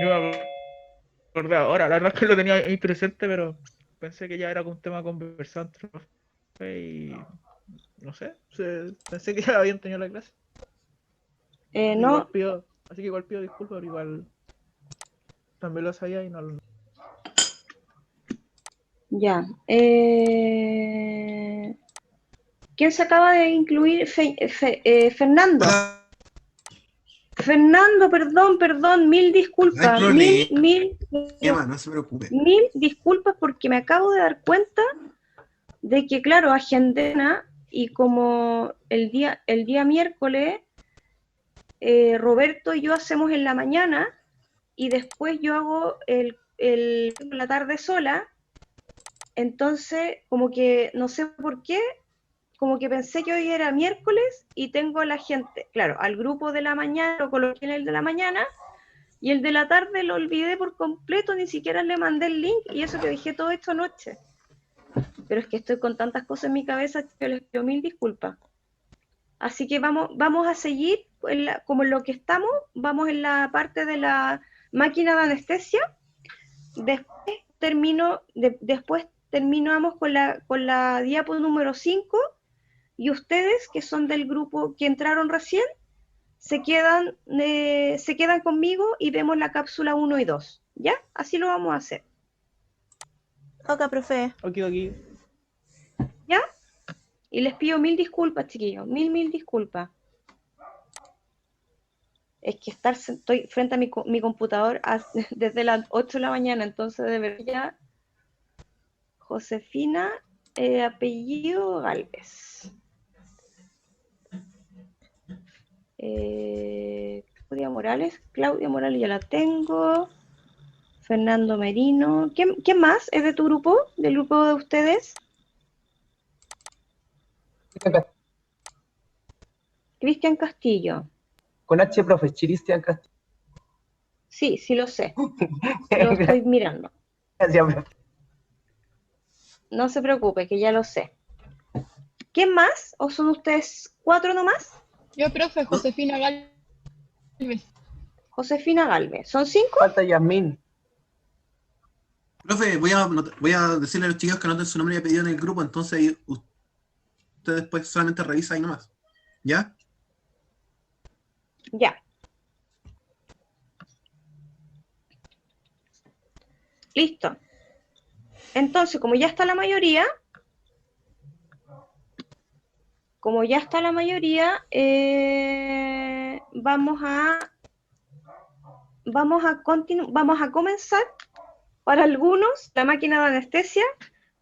Yo me acordé ahora, la verdad es que lo tenía ahí presente, pero pensé que ya era un tema conversado entre los profe y no sé, pensé que ya habían tenido la clase. No, Así que igual pido disculpas, pero igual también lo sabía y no. ya. ¿Quién se acaba de incluir? Fernando. Hola, Fernando, perdón, mil no hay disculpas, problema, no se preocupe. mil disculpas porque me acabo de dar cuenta de que, claro, agendena y como el día miércoles, Roberto y yo hacemos en la mañana y después yo hago la tarde sola, entonces como que no sé por qué, como que pensé que hoy era miércoles y tengo a la gente, claro, al grupo de la mañana, lo coloqué en el de la mañana y el de la tarde lo olvidé por completo, ni siquiera le mandé el link y eso que dije todo esto anoche. Pero es que estoy con tantas cosas en mi cabeza que les pido mil disculpas. Así que vamos a seguir como en lo que estamos, vamos en la parte de la máquina de anestesia. Después terminamos con la diapo número 5 y ustedes, que son del grupo que entraron recién, se quedan conmigo y vemos la cápsula 1 y 2. ¿Ya? Así lo vamos a hacer. Ok, profe. Aquí. ¿Ya? Y les pido mil disculpas, chiquillos. Mil disculpas. Es que estoy frente a mi computador desde las 8 de la mañana, entonces de verdad ya. Josefina, apellido Galvez. Claudia Morales ya la tengo. Fernando Merino. ¿Quién más es de tu grupo? ¿Del grupo de ustedes? Cristian Castillo. Con H, profe, Cristian Castillo. Sí, lo sé. Lo estoy mirando. Gracias, profe. No se preocupe, que ya lo sé. ¿Quién más? ¿O son ustedes 4 nomás? Yo, profe, No, Josefina Galvez. Josefina Galvez. ¿Son 5? Falta Yasmín. profe, voy a decirle a los chicos que anoten su nombre y apellido en el grupo, entonces ahí usted después solamente revisa ahí nomás. ¿Ya? Ya. Listo. Entonces, como ya está la mayoría, vamos a comenzar. Para algunos, la máquina de anestesia,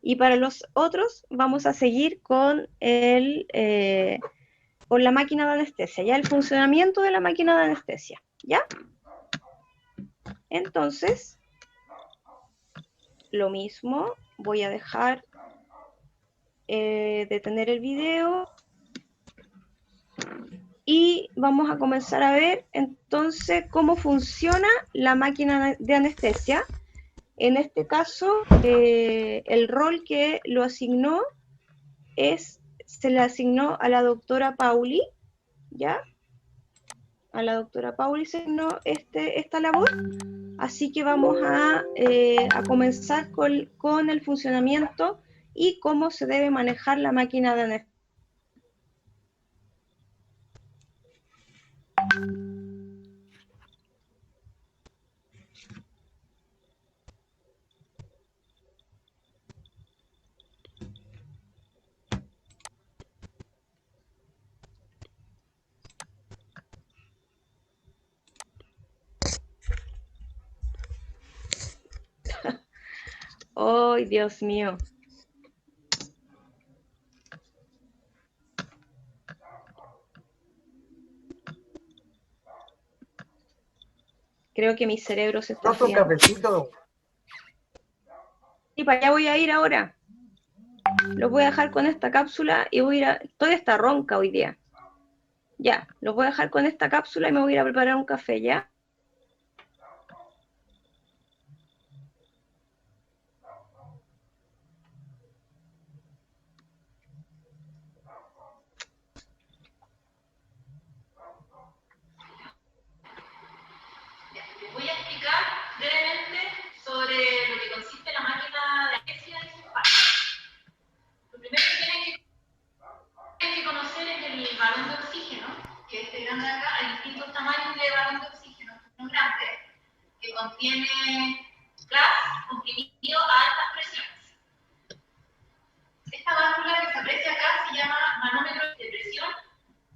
y para los otros, vamos a seguir con la máquina de anestesia, ya el funcionamiento de la máquina de anestesia, ¿ya? Entonces, lo mismo, voy a dejar detener el video y vamos a comenzar a ver entonces cómo funciona la máquina de anestesia. En este caso, el rol que lo asignó se le asignó a la doctora Pauli, ¿ya? A la doctora Pauli se asignó esta labor, así que vamos a comenzar con el funcionamiento y cómo se debe manejar la máquina de anestesia. ¡Ay, Dios mío! Creo que mi cerebro se está Profe, un friendo. cafecito. Y para allá voy a ir ahora. Los voy a dejar con esta cápsula y voy a ir a... Estoy hasta ronca hoy día. Ya, los voy a dejar con esta cápsula y me voy a ir a preparar un café, ¿ya? Les voy a explicar contiene gas comprimido a altas presiones. Esta válvula que se aprecia acá se llama manómetro de presión,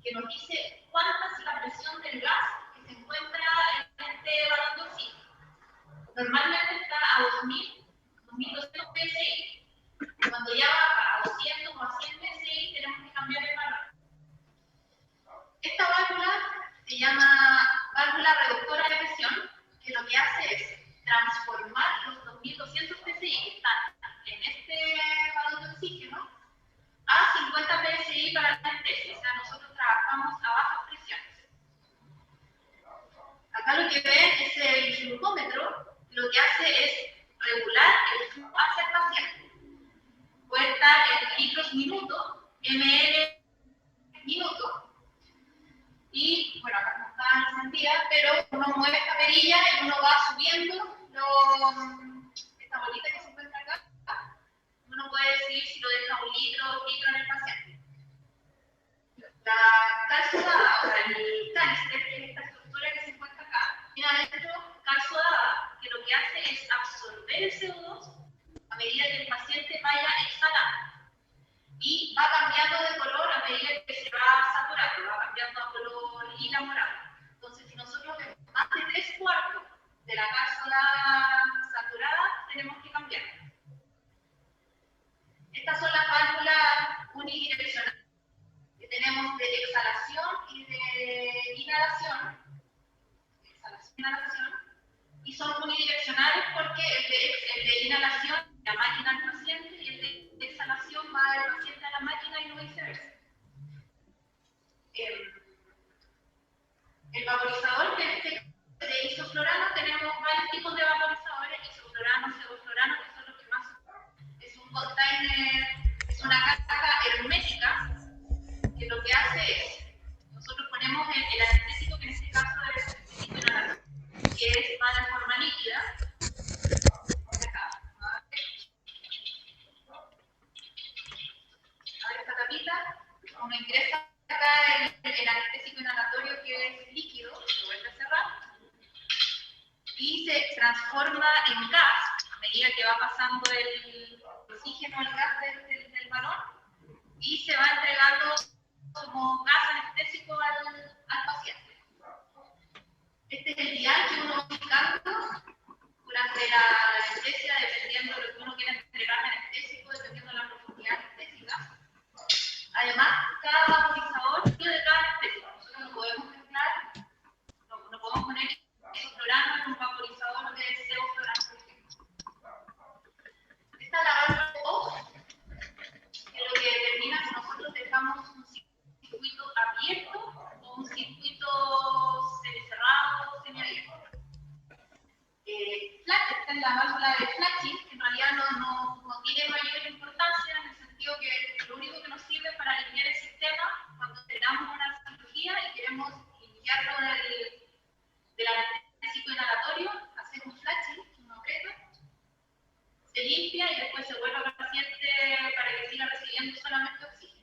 que nos dice cuánta es la presión del gas que se encuentra en este balón de oxígeno. Normalmente está a 2200 psi. Cuando ya baja a 200 o a 100 psi, tenemos que cambiar el valor. Esta válvula se llama válvula reductora de presión, que lo que hace es transformar los 2200 psi que están en este balón de oxígeno a 50 psi para la anestesia. O sea, nosotros trabajamos a bajas presiones. Acá lo que ven es el flujómetro, lo que hace es regular el flujo hacia el paciente. Puede estar en litros minuto, ml minuto, y bueno, acá no está encendida, pero uno mueve esta perilla y uno va subiendo esta bolita que se encuentra acá. Uno puede decidir si lo deja 1 litro o 2 litros en el paciente. La cal sodada, o sea, el canister, que es esta estructura que se encuentra acá, tiene adentro cal sodada, que lo que hace es absorber el CO2 a medida que el paciente vaya exhalando. Y va cambiando de color a medida que se va saturando, va cambiando a color lila morado. Entonces, si nosotros vemos más de 3/4 de la cal sodada saturada, tenemos que cambiar. Estas son las válvulas unidireccionales que tenemos de exhalación y de inhalación. Exhalación, inhalación. Y son unidireccionales porque el de inhalación, la máquina al paciente, y el de exhalación va del paciente a la máquina y no viceversa. El vaporizador, que en este caso es de isoflorano, tenemos varios tipos de vaporizadores, isoflorano, pseudoflorano, que son los que más es un container, es una caja hermética, que lo que hace es, nosotros ponemos el anestésico, que en este caso es el anestésico inhalador, que va de forma líquida. Abre esta tapita, uno ingresa acá el anestésico inhalatorio, que es líquido, lo vuelve a cerrar, y se transforma en gas a medida que va pasando el oxígeno al gas del balón, y se va entregando como gas anestésico al paciente. Este es el dial que uno va aplicando durante la anestesia, dependiendo de lo que uno quiera entregar anestésico, dependiendo de la profundidad anestésica. Además, cada vaporizador tiene de cada anestésico. Nosotros no podemos mezclar, no podemos poner isoflorano en un vaporizador de pseudoflorano, por ejemplo. Esta es la válvula O, que lo que determina si nosotros dejamos un circuito abierto o un circuito semicerrado o semiabierto. Esta es la válvula de Flatching, que en realidad no tiene mayor importancia, en el sentido que lo único que nos sirve para limpiar el sistema cuando tenemos una cirugía y queremos limpiarlo del anestésico inhalatorio, hacer un Flatching, uno aprieta, se limpia y después se vuelve al paciente para que siga recibiendo solamente oxígeno.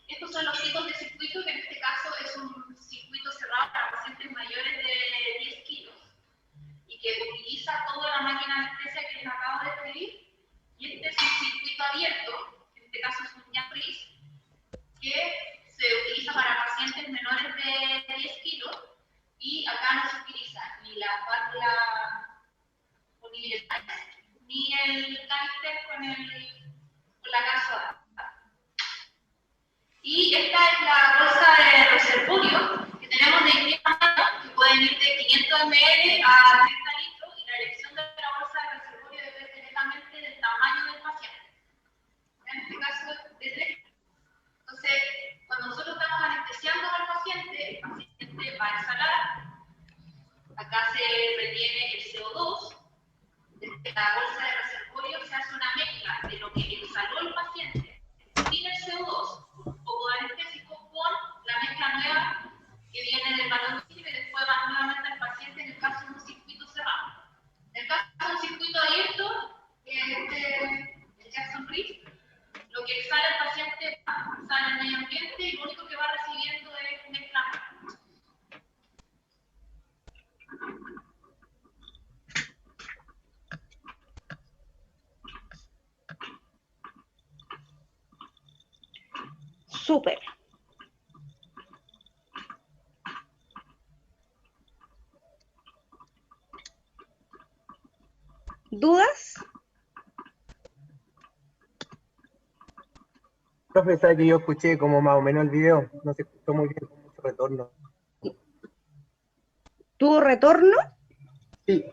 Estos son los tipos de circuitos, que en este caso es un circuito cerrado para pacientes mayores de 10 kilos y que utiliza toda la máquina de anestesia que les acabo de describir. Y este es un circuito abierto, en este caso es un Jan-Fries, que se utiliza para pacientes menores de 10 kilos, y acá no se utiliza ni la válvula unidireccional ni el canister con la gas sodada. Y esta es la bolsa de reservorio que tenemos de distintas maneras, que pueden ir de 500 ml a 30 litros, y la elección de la bolsa de reservorio depende directamente del tamaño del paciente. En este caso, de 3. Entonces, cuando nosotros estamos anestesiando al paciente, el paciente va a exhalar. Acá se retiene el CO2. Desde la bolsa de reservorio se hace una mezcla de lo que exhaló el paciente sin el CO2, un poco de anestésico, con la mezcla nueva que viene del balón de oxígeno, y después va nuevamente al paciente, en el caso de un circuito cerrado. Súper. ¿Dudas? Profe, sabe que yo escuché como más o menos el video, no se escuchó muy bien, con mucho retorno. ¿Tuvo retorno? Sí,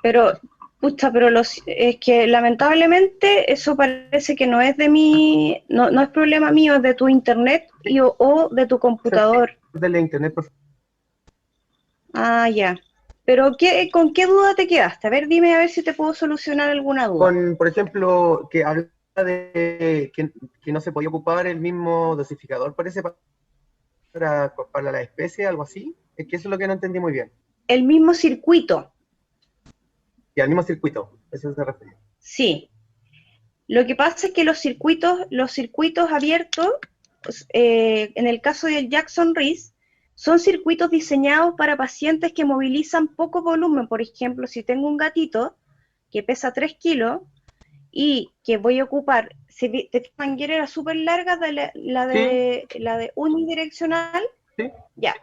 Pero, pucha, es que lamentablemente eso parece que no es de mí, no es problema mío, es de tu internet o de tu computador. de internet, profe. Ah, ya. Pero ¿con qué duda te quedaste? A ver, dime a ver si te puedo solucionar alguna duda. Con, por ejemplo, que habla de que no se podía ocupar el mismo dosificador, parece, para la especie, algo así. Es que eso es lo que no entendí muy bien. El mismo circuito, Y al mismo circuito, eso se refiere. sí. Lo que pasa es que los circuitos abiertos, pues, en el caso del Jackson Reese, son circuitos diseñados para pacientes que movilizan poco volumen. Por ejemplo, si tengo un gatito que pesa 3 kilos y que voy a ocupar, esta manguera era súper larga, la de unidireccional, ¿Sí? ya.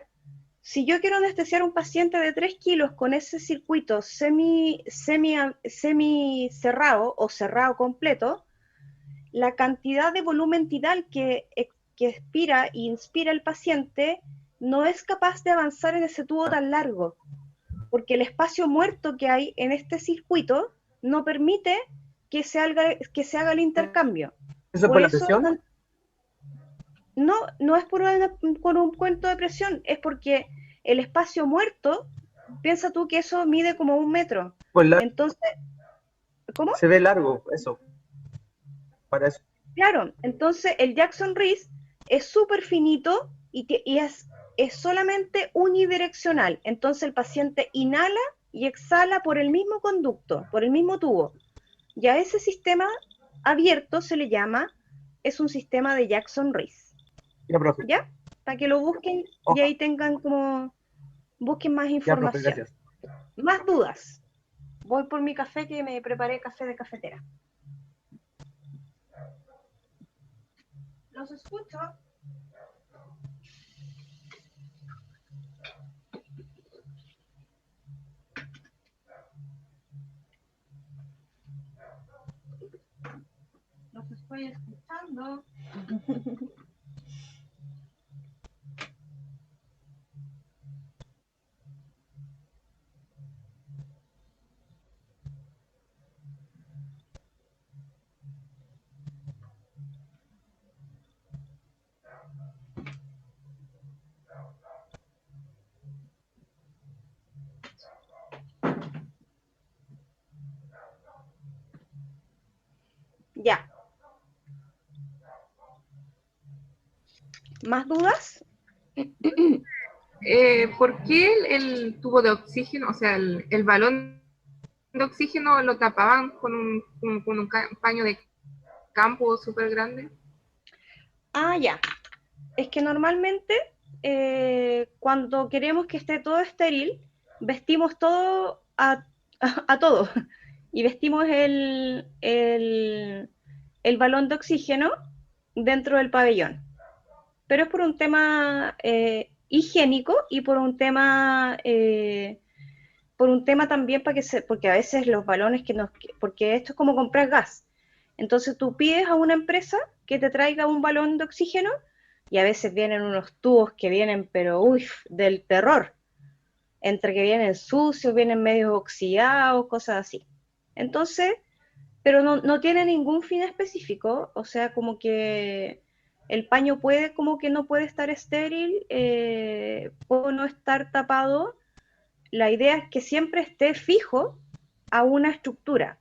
Si yo quiero anestesiar a un paciente de 3 kilos con ese circuito semi cerrado o cerrado completo, la cantidad de volumen tidal que expira e inspira el paciente no es capaz de avanzar en ese tubo tan largo, porque el espacio muerto que hay en este circuito no permite que se haga el intercambio. ¿Eso es Por por la eso, presión? no es por un cuento de presión, es porque el espacio muerto, piensa tú que eso mide como 1 metro. Pues Entonces, ¿cómo? se ve largo, eso. Para eso. Claro, entonces el Jackson Reese es súper finito y es solamente unidireccional. Entonces el paciente inhala y exhala por el mismo conducto, por el mismo tubo. Y a ese sistema abierto se le llama, es un sistema de Jackson Reese. Ya, profe. ¿Ya? Para que lo busquen y ahí tengan busquen más Ya, profe, información. gracias. Más dudas. Voy por mi café, que me preparé café de cafetera. Los escucho. Los estoy escuchando. Ya. ¿Más dudas? ¿Por qué el tubo de oxígeno, o sea, el balón de oxígeno lo tapaban con un paño de campo súper grande? Ah, ya. Es que normalmente cuando queremos que esté todo estéril, vestimos todo a todo. Y vestimos el balón de oxígeno dentro del pabellón. Pero es por un tema higiénico y por un tema también porque a veces los balones porque esto es como comprar gas. Entonces tú pides a una empresa que te traiga un balón de oxígeno y a veces vienen unos tubos que vienen, pero del terror. Entre que vienen sucios, vienen medio oxidados, cosas así. Entonces, pero no tiene ningún fin específico, o sea, como que el paño como que no puede estar estéril, puede no estar tapado. La idea es que siempre esté fijo a una estructura,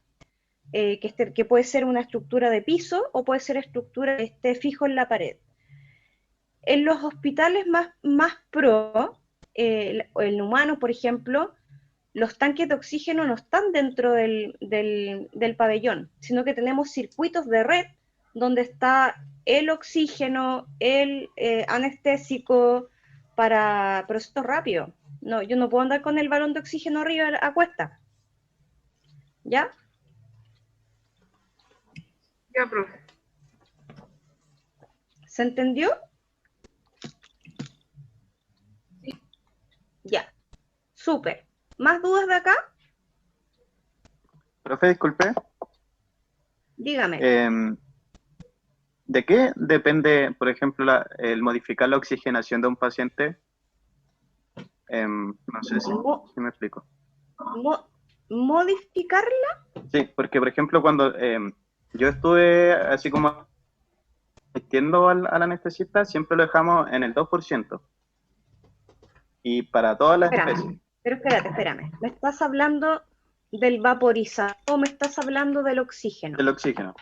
que puede ser una estructura de piso o puede ser estructura que esté fijo en la pared. En los hospitales más pro, el humano, por ejemplo, los tanques de oxígeno no están dentro del pabellón, sino que tenemos circuitos de red donde está el oxígeno, el anestésico para procesos rápidos. No, yo no puedo andar con el balón de oxígeno arriba a cuesta. ¿Ya? Ya, profe. ¿Se entendió? Ya, súper. ¿Más dudas de acá? Profe, disculpe. Dígame. ¿De qué depende, por ejemplo, el modificar la oxigenación de un paciente? No sé si me explico. ¿Modificarla? Sí, porque, por ejemplo, cuando yo estuve así como asistiendo al anestesista, siempre lo dejamos en el 2%. Y para todas las especies. Espérame, pero espérame. ¿Me estás hablando del vaporizador o me estás hablando del oxígeno? Del oxígeno.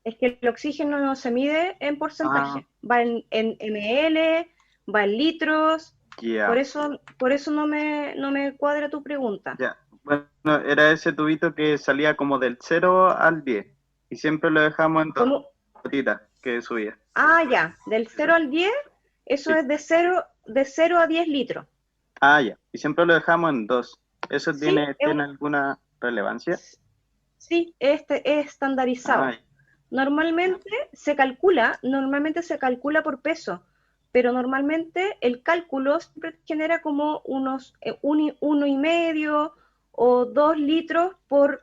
Es que el oxígeno no se mide en porcentaje, va en ml, va en litros, Ya. por eso no me cuadra tu pregunta. Ya. Bueno, era ese tubito que salía como del 0 al 10 y siempre lo dejamos en ¿Cómo? gotitas que subía. Ah, ya, del 0 al 10, eso Sí. es de 0 a 10 litros. Ah, ya. Y siempre lo dejamos en 2. ¿Eso Sí, tiene alguna relevancia? Sí, es estandarizado. Ah, Normalmente se calcula por peso, pero normalmente el cálculo siempre genera como unos 1,5 o 2 litros por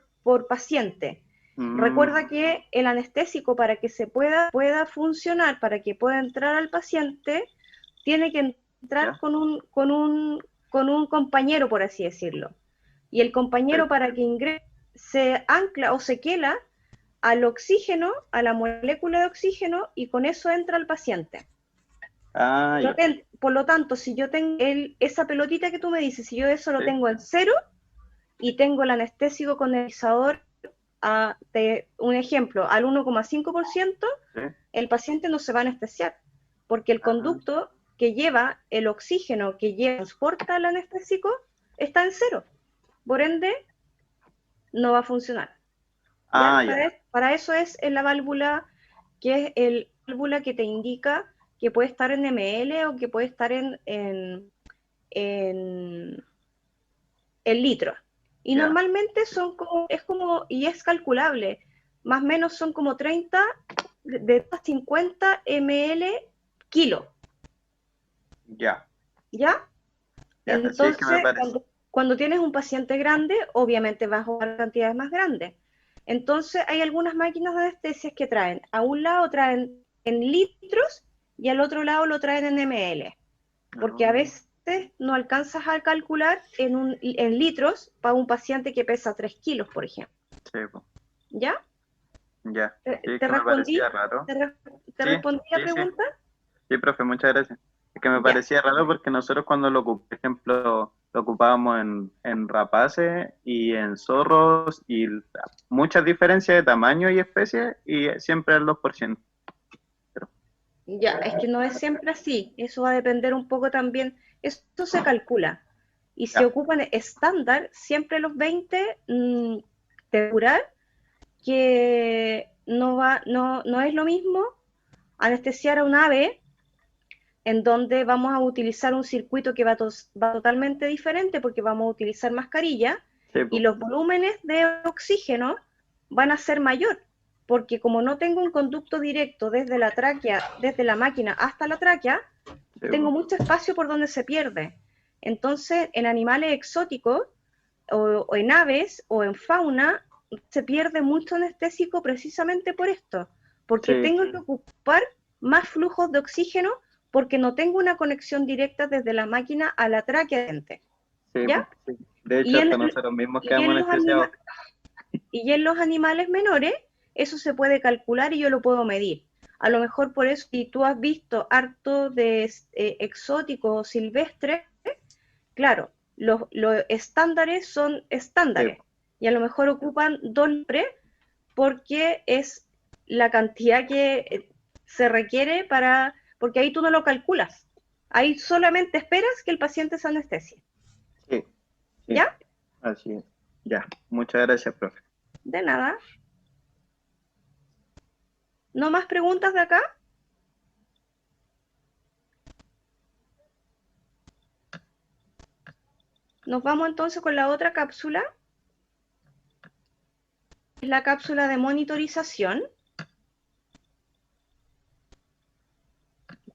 paciente. Recuerda que el anestésico, para que se pueda funcionar, para que pueda entrar al paciente, tiene que entrar con un compañero, por así decirlo. Y el compañero, para que ingrese, se ancla o se quela al oxígeno, a la molécula de oxígeno, y con eso entra al paciente. ya. Por lo tanto, si yo tengo esa pelotita que tú me dices, si yo eso lo tengo en 0 y tengo el anestésico condensador un ejemplo, al 1,5%, el paciente no se va a anestesiar, porque el conducto que lleva el oxígeno, que transporta el anestésico, está en 0. Por ende, no va a funcionar. Para eso es la válvula, que es la válvula que te indica que puede estar en ml o que puede estar en litros. Y normalmente y es calculable, más o menos son como 30 de 50 ml kilo. Ya. ¿Ya? Entonces, cuando tienes un paciente grande, obviamente vas a jugar cantidades más grandes. Entonces, hay algunas máquinas de anestesia que traen, a un lado traen en litros y al otro lado lo traen en ml, porque a veces no alcanzas a calcular en litros para un paciente que pesa 3 kilos, por ejemplo. Sí. ¿Ya? Ya. Sí, ¿Te respondí? raro. ¿Te respondí la pregunta? Sí, profe, muchas gracias. Es que me parecía raro porque nosotros cuando por ejemplo, lo ocupábamos en rapaces y en zorros y muchas diferencias de tamaño y especie y siempre el 2%. Ya, es que no es siempre así. Eso va a depender un poco también. Esto se calcula. Y se ocupan estándar, siempre los 20, asegurar que no es lo mismo anestesiar a un ave en donde vamos a utilizar un circuito que va totalmente diferente porque vamos a utilizar mascarilla y los volúmenes de oxígeno van a ser mayor, porque como no tengo un conducto directo desde la tráquea, desde la máquina hasta la tráquea, tengo mucho espacio por donde se pierde. Entonces, en animales exóticos o en aves o en fauna se pierde mucho anestésico precisamente por esto, porque tengo que ocupar más flujos de oxígeno porque no tengo una conexión directa desde la máquina a la tráquea. ¿Ya? Sí. De hecho, hasta nosotros mismos quedamos anestesiados. Y en los animales menores, eso se puede calcular y yo lo puedo medir. A lo mejor por eso, si tú has visto harto de exóticos o silvestres, claro, los estándares son estándares. Y a lo mejor ocupan 2 litros porque es la cantidad que se requiere porque ahí tú no lo calculas. Ahí solamente esperas que el paciente se anestesie. Sí. ¿Ya? Así es. Ya. Muchas gracias, profe. De nada. ¿No más preguntas de acá? Nos vamos entonces con la otra cápsula. Es la cápsula de monitorización.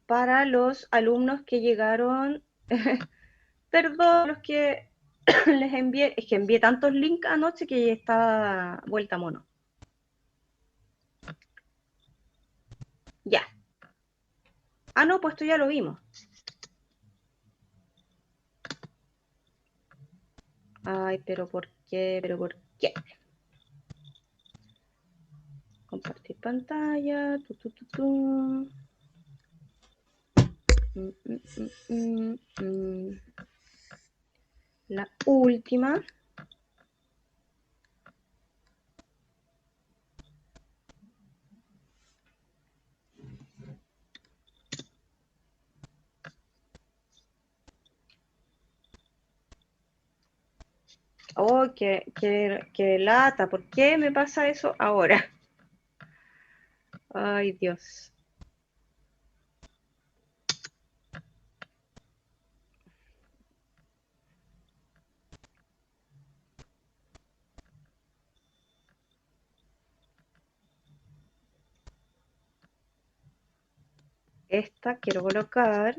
para los alumnos que llegaron, perdón, los que les envié, es que envié tantos links anoche que ya está vuelta mono. Ya. Ah, no, pues esto ya lo vimos. Ay, pero ¿por qué? ¿Pero por qué? Compartir pantalla. La última. Oh, qué lata. ¿Por qué me pasa eso ahora? Ay, Dios. Esta quiero colocar.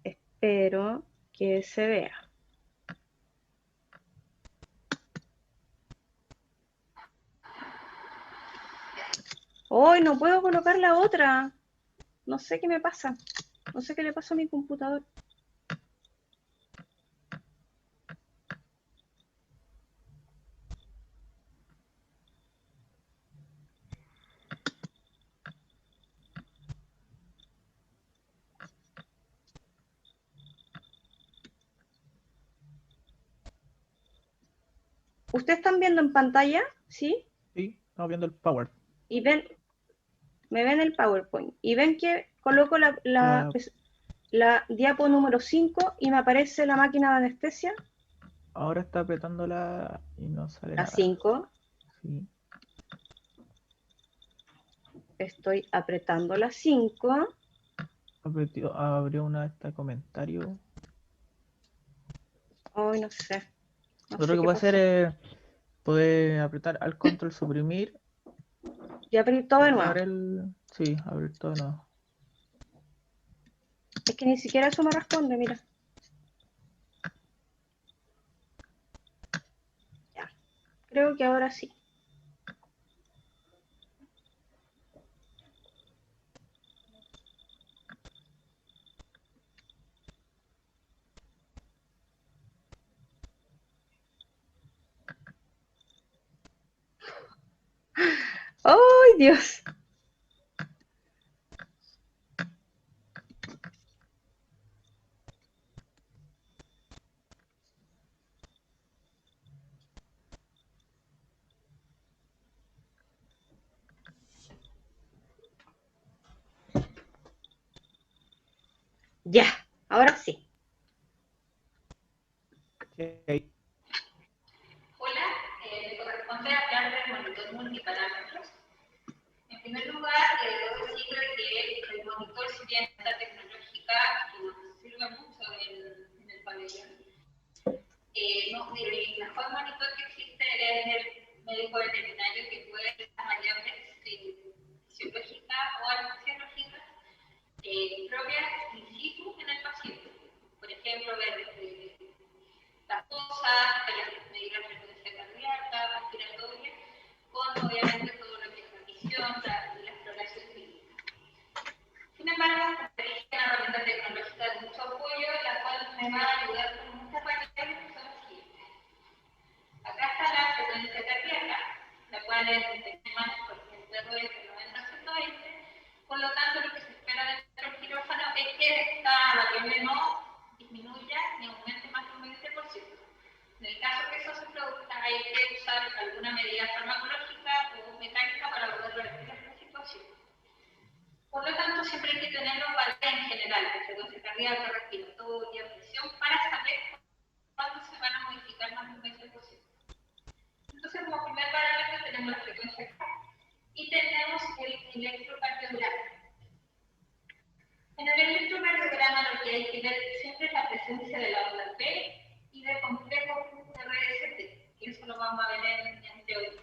Espero que se vea. Hoy no puedo colocar la otra. No sé qué me pasa. No sé qué le pasó a mi computador. ¿Ustedes están viendo en pantalla? ¿Sí? Sí, estamos viendo el Power. Y ven, me ven el PowerPoint. Y ven que coloco La- la diapo número 5 y me aparece la máquina de anestesia. Ahora está apretándola y no sale La nada. 5. Sí. Estoy apretando la 5. Abrió una esta comentario. Ay, no sé. No Lo otro sé que qué puede hacer pasó. es poder apretar al control, suprimir Y abrir todo de y nuevo. abre el. Sí, abrir todo de nuevo. Es que ni siquiera eso me responde, mira. Ya. Creo que ahora sí. ¡Ay, Dios! Ya, ahora sí. Ok. Hola, me corresponde hablar del monitor multiparámetros. En primer lugar, debo decir que el monitor, si bien es una tecnológica que nos sirve mucho en el pabellón, no, el mejor monitor que existe es el médico veterinario que puede ver las variables fisiológicas o anestesiológicas propias in situ en el paciente. Por ejemplo, ver las cosas, medir la frecuencia cardíaca, respiratoria, con obviamente todo lo que es la visión, la exploración clínica. Sin embargo, es una herramienta tecnológica de mucho apoyo, la cual me va a ayudar con muchas variables que son las siguientes. Acá está la frecuencia cardíaca, la cual es más porque el perro es de 90 a 120, por lo tanto lo que se espera del quirófano es que esta variable no disminuya ni aumente más de un 20%. En el caso que eso se produzca, hay que usar alguna medida farmacológica o mecánica para poder revertir esta situación. Por lo tanto, siempre hay que tenerlo para en general, de frecuencia cardíaca, respiratoria, presión, para saber cuándo se van a modificar más de un 20%. Entonces, como primer parámetro tenemos la frecuencia cardíaca y tenemos el electrocardiograma. En el electrocardiograma lo que hay que ver siempre es la presencia de la onda P y de complejos RST, que eso lo vamos a ver en teoría.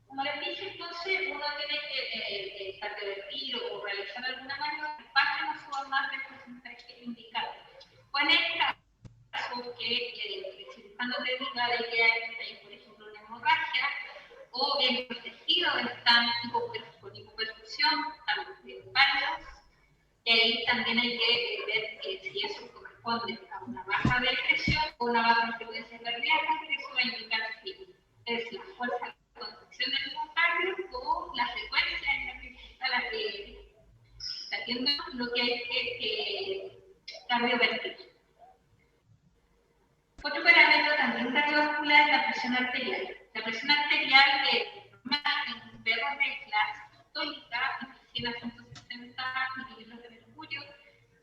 Como les dije, entonces uno tiene que cardiovascular o realizar alguna maniobra los tejidos están con hipoperfusión, están pálidos, y ahí también hay que ver si eso corresponde a una baja de presión o una baja frecuencia cardíaca, que eso va a indicar si es la fuerza de contracción del miocardio o la frecuencia en la que está latiendo lo que hay que cardiovertir. Otro parámetro también cardiovascular es la presión arterial. La presión arterial en perros de clase sistólica tiene 160 mililitros de mercurio,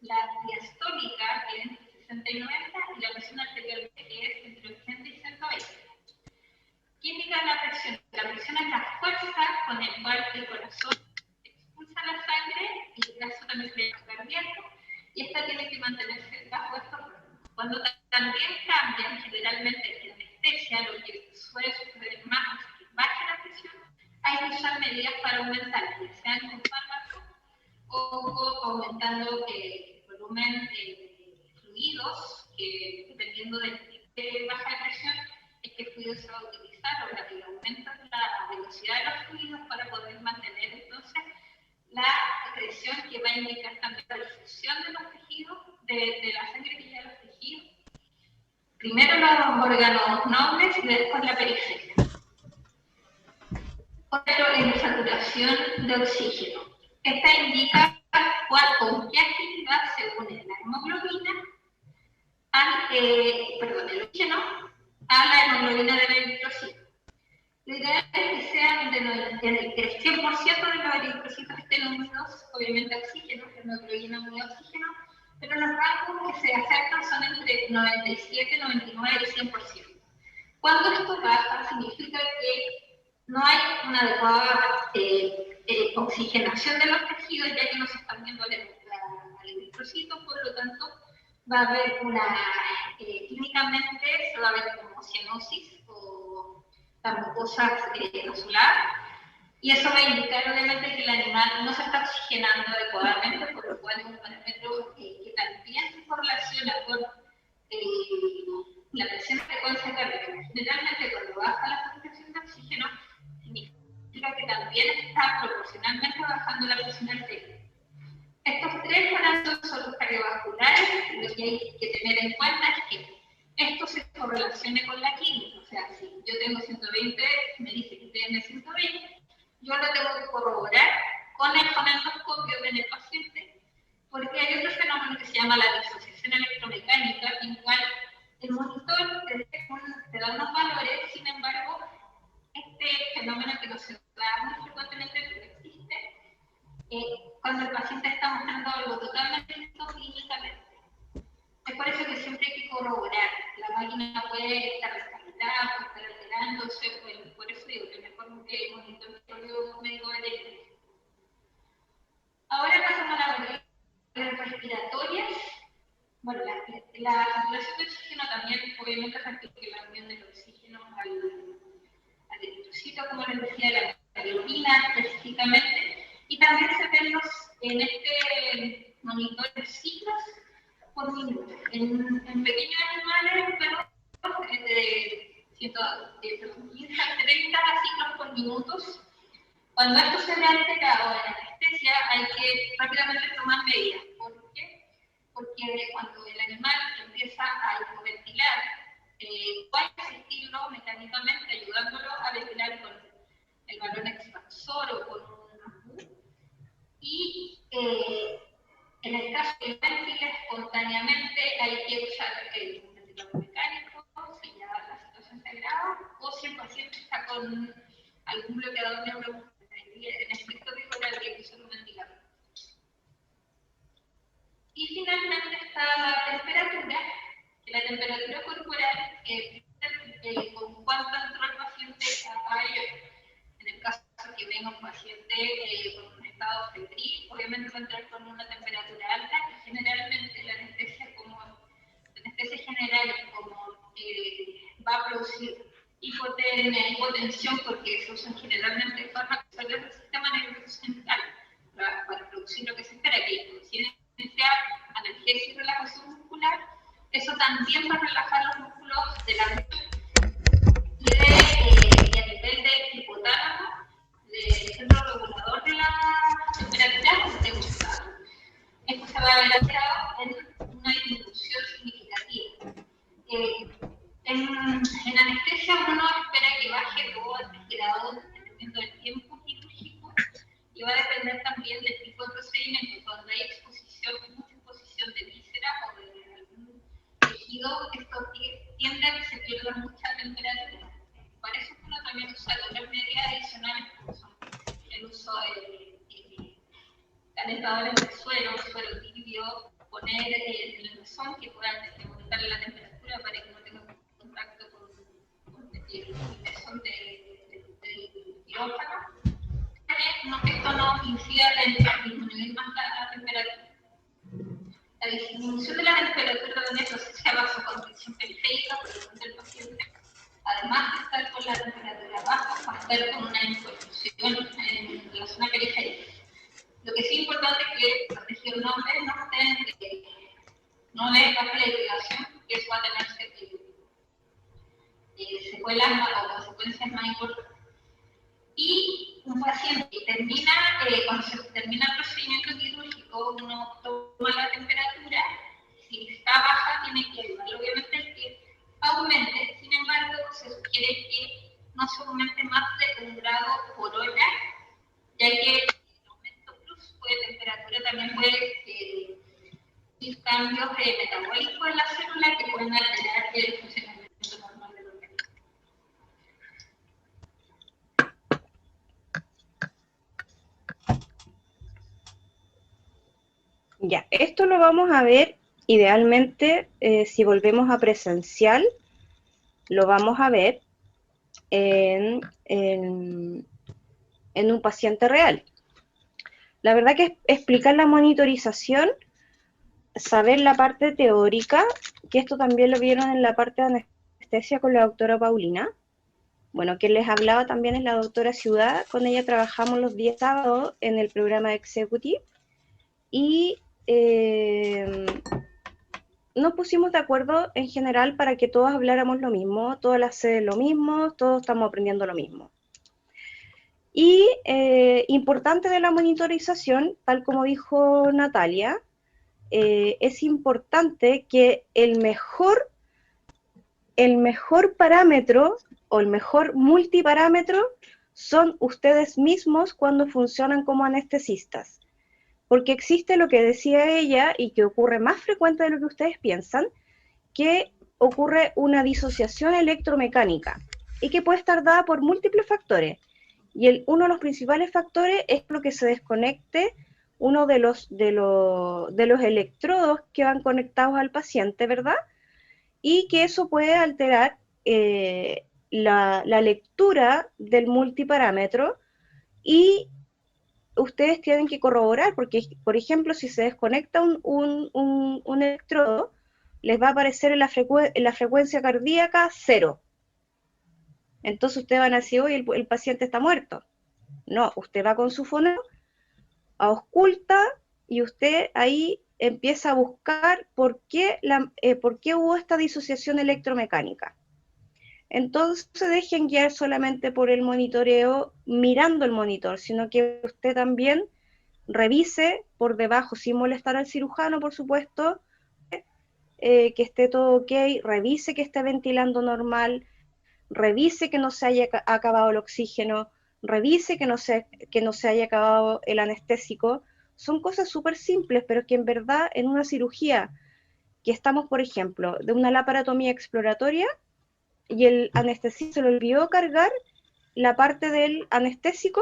la diastólica que es entre 60 y 90 y la presión arterial que es entre 80 y 120. ¿Qué indica la presión? La presión es la fuerza con la cual el corazón expulsa la sangre y el caso también se llama cardíaco y esta tiene que mantenerse bajo estos rango. Cuando también cambian generalmente en anestesia, lo que suele suceder más es que baje la presión, hay que usar medidas para aumentarla, ya sean con fármacos o aumentando el volumen de fluidos, que dependiendo del tipo de baja de presión, es que fluido se va a utilizar o el aumento de la velocidad de los fluidos para poder mantener entonces la presión que va a indicar también la difusión de los tejidos, de la sangre que llega a los tejidos. Primero los órganos nobles y después la periferia. Otro es la saturación de oxígeno. Esta indica con qué actividad se une la hemoglobina el oxígeno a la hemoglobina del eritrocito. Lo ideal es que sean que el 100% de los eritrocitos estén unidos, obviamente a oxígeno, hemoglobina unida a oxígeno, pero los rangos que se acercan son entre 97, 99 y 100%. Cuando esto baja, significa que no hay una adecuada oxigenación de los tejidos, ya que no se están viendo al eritrocito, por lo tanto, va a haber clínicamente se va a ver como cianosis o la mucosa nodular, y eso va a indicar obviamente que el animal no se está oxigenando adecuadamente, por lo cual es un parámetro que también se correlaciona con la presión de frecuencia cardíaca. Generalmente cuando baja la concentración de oxígeno, significa que también está proporcionalmente bajando la presión arterial. Estos tres parámetros son los cardiovasculares, y lo que hay que tener en cuenta es que esto se correlacione con la clínica. O sea, si yo tengo 120, me dice que tiene 120, yo lo tengo que corroborar con el fonendoscopio en el paciente, porque hay otro fenómeno que se llama la disociación electromecánica, en el cual el monitor te da unos valores, sin embargo, este fenómeno que no se da muy frecuentemente, pero existe, cuando el paciente está mostrando algo totalmente distinto clínicamente. Es por eso que siempre hay que corroborar. La máquina puede estar descalibrada, puede estar alterándose, por eso digo que mejor que monitoreo médico veterinario. Ahora pasamos a las variables respiratorias. Bueno, la saturación de oxígeno también obviamente refiere la unión del oxígeno al eritrocito, como les decía, la hemoglobina específicamente, y también se ven en este monitor de ciclos por minuto. En pequeños animales, pero de 15 a 30 ciclos por minutos. Cuando esto se ve alterado en anestesia, hay que rápidamente tomar medidas. ¿Por qué? Porque cuando el animal empieza a hipoventilar, puede asistirlo mecánicamente, ayudándolo a ventilar con el balón expansor o con un ABU. Y en el caso de ventilar espontáneamente, hay que usar un ventilador mecánico, si ya la situación se agrava, o si el paciente está con algún bloqueador neuromuscular. En efecto, hay que usar un ventilador. Y finalmente está la temperatura, que la temperatura corporal con cuánto entró el paciente a ello. En el caso que venga un paciente con un estado febril, obviamente va a entrar con una temperatura alta y generalmente la anestesia general va a producir hipotermia, hipotensión, porque se usan generalmente fármacos del sistema nervioso central para producir lo que se espera, que sea analgesia y relajación muscular. Eso también va a relajar los músculos de la mente y a nivel de hipotálamo también del tipo de procedimiento. Cuando hay exposición, mucha exposición de vísceras o de algún tejido, esto tiende a que se pierda mucha temperatura. Para eso uno también usa otras medidas adicionales, como son el uso de calentadores de suelo tibio, poner en el mesón que pueda aumentar la temperatura para que no tenga contacto con el mesón del quirófano. Esto no incida en disminuir más la temperatura. La disminución de la temperatura también se asocia a vasoconstricción periférica, por lo tanto el paciente, además de estar con la temperatura baja, va a estar con una infusión en la zona periférica. Lo que sí es importante es que los tejidos nobles no les baje la irrigación, porque eso va a tener secuelas o consecuencias más importantes. Y un paciente que termina, cuando se termina el procedimiento quirúrgico, uno toma la temperatura, si está baja tiene que ayudar, obviamente el que aumente, sin embargo se sugiere que no se aumente más de 1 grado por hora, ya que el aumento brusco de temperatura también puede ir cambios metabólicos en la célula que pueden alterar el funcionamiento normal del organismo. Ya, esto lo vamos a ver idealmente si volvemos a presencial, lo vamos a ver en un paciente real. La verdad que explicar la monitorización, saber la parte teórica, que esto también lo vieron en la parte de anestesia con la doctora Paulina. Bueno, quien les hablaba también es la doctora Ciudad, con ella trabajamos los días sábados en el programa de Executive, y nos pusimos de acuerdo en general para que todos habláramos lo mismo, todas las sedes lo mismo, todos estamos aprendiendo lo mismo. Y importante de la monitorización, tal como dijo Natalia, es importante que el mejor parámetro o el mejor multiparámetro son ustedes mismos cuando funcionan como anestesistas. Porque existe lo que decía ella y que ocurre más frecuente de lo que ustedes piensan, que ocurre una disociación electromecánica y que puede estar dada por múltiples factores. Y uno de los principales factores es lo que se desconecte uno de los electrodos que van conectados al paciente, ¿verdad? Y que eso puede alterar la lectura del multiparámetro, y ustedes tienen que corroborar, porque, por ejemplo, si se desconecta un electrodo, les va a aparecer en la frecuencia cardíaca 0. Entonces ustedes van a decir, oye, el paciente está muerto. No, usted va con su foneo, ausculta, y usted ahí empieza a buscar por qué hubo esta disociación electromecánica. Entonces se dejen guiar solamente por el monitoreo mirando el monitor, sino que usted también revise por debajo, sin molestar al cirujano, por supuesto, que esté todo ok, revise que esté ventilando normal, revise que no se haya acabado el oxígeno, revise que no se haya acabado el anestésico. Son cosas súper simples, pero que en verdad en una cirugía que estamos, por ejemplo, de una laparotomía exploratoria, y el anestesista se le olvidó cargar la parte del anestésico,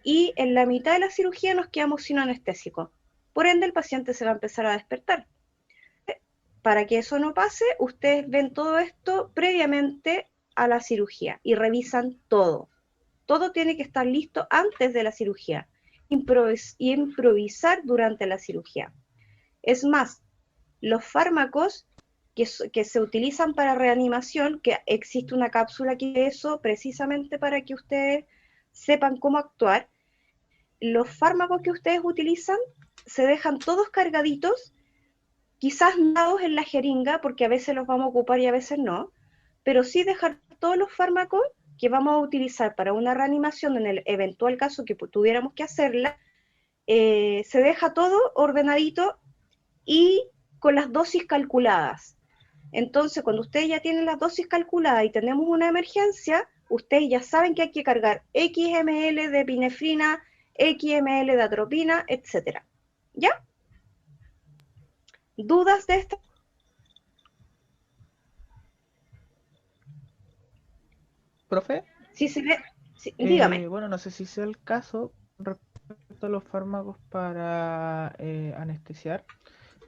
y en la mitad de la cirugía nos quedamos sin anestésico. Por ende, el paciente se va a empezar a despertar. Para que eso no pase, ustedes ven todo esto previamente a la cirugía y revisan todo. Todo tiene que estar listo antes de la cirugía. Improvisar durante la cirugía. Es más, los fármacos que se utilizan para reanimación, que existe una cápsula aquí de eso, precisamente para que ustedes sepan cómo actuar, los fármacos que ustedes utilizan se dejan todos cargaditos, quizás dados en la jeringa, porque a veces los vamos a ocupar y a veces no, pero sí dejar todos los fármacos que vamos a utilizar para una reanimación en el eventual caso que tuviéramos que hacerla, se deja todo ordenadito y con las dosis calculadas. Entonces, cuando ustedes ya tienen las dosis calculadas y tenemos una emergencia, ustedes ya saben que hay que cargar X ml de epinefrina, XML de atropina, etc. ¿Ya? ¿Dudas de esto? Profe, Si se ve, dígame. bueno, no sé si sea el caso respecto a los fármacos para anestesiar,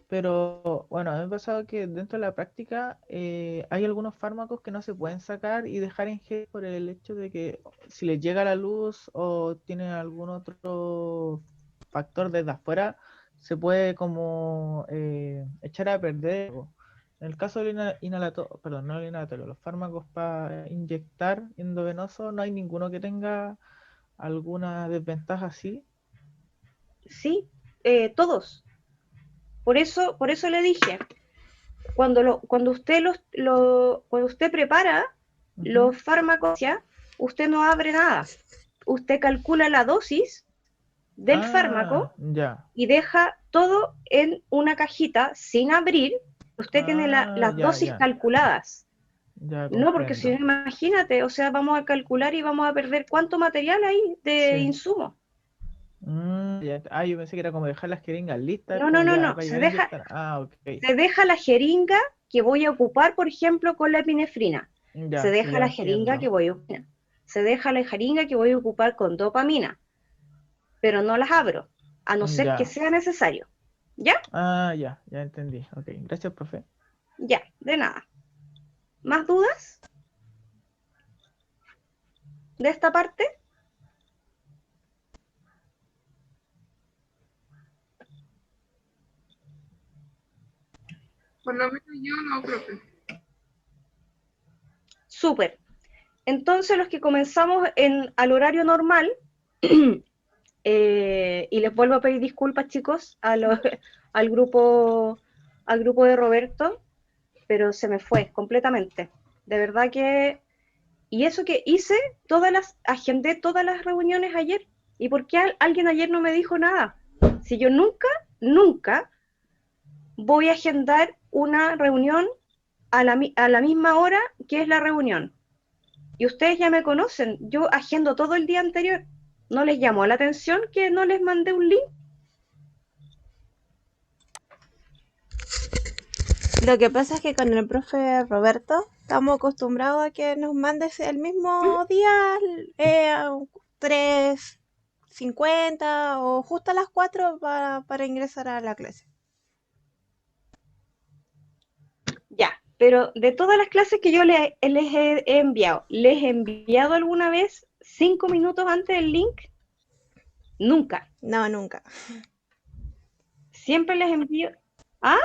pero bueno, a mí me ha pasado que dentro de la práctica hay algunos fármacos que no se pueden sacar y dejar en gel por el hecho de que si les llega la luz o tienen algún otro factor desde afuera, se puede como echar a perder algo. En el caso del inhalatorio, perdón, no el inhalatorio, los fármacos para inyectar endovenoso, no hay ninguno que tenga alguna desventaja así. Sí, todos. Por eso le dije, cuando usted prepara los fármacos, ¿ya? Usted no abre nada. Usted calcula la dosis del fármaco Ya. y deja todo en una cajita sin abrir. Usted tiene las dosis Ya. calculadas. Ya No, porque si no, comprendo. imagínate, o sea, vamos a calcular y vamos a perder cuánto material hay de Sí. insumo. Ya. Yo pensé que era como dejar las jeringas listas, No, como ya no. para llegar a inyectar. Ok. Se deja la jeringa que voy a ocupar, por ejemplo, con la epinefrina. Se Ya, deja ya la jeringa que entiendo. voy a ocupar. Se deja la jeringa que voy a ocupar con dopamina, pero no las abro, a no ser que Ya. sea necesario. ¿Ya? Ya entendí. Ok, gracias, profe. Ya, de nada. ¿Más dudas de esta parte? Por lo menos yo no, profe. Súper. Entonces, los que comenzamos al horario normal, y les vuelvo a pedir disculpas, chicos, al grupo de Roberto, pero se me fue completamente. De verdad que... Y eso que hice, agendé todas las reuniones ayer. ¿Y por qué alguien ayer no me dijo nada? Si yo nunca voy a agendar una reunión a la misma hora que es la reunión. Y ustedes ya me conocen, yo agendo todo el día anterior. ¿No les llamó la atención que no les mandé un link? Lo que pasa es que con el profe Roberto estamos acostumbrados a que nos mandes el mismo día 3:50 o justo a las 4 para ingresar a la clase. Ya, pero de todas las clases que yo les he enviado, ¿les he enviado alguna vez 5 minutos antes del link? Nunca. No, nunca. Siempre les envío... ¿Ah?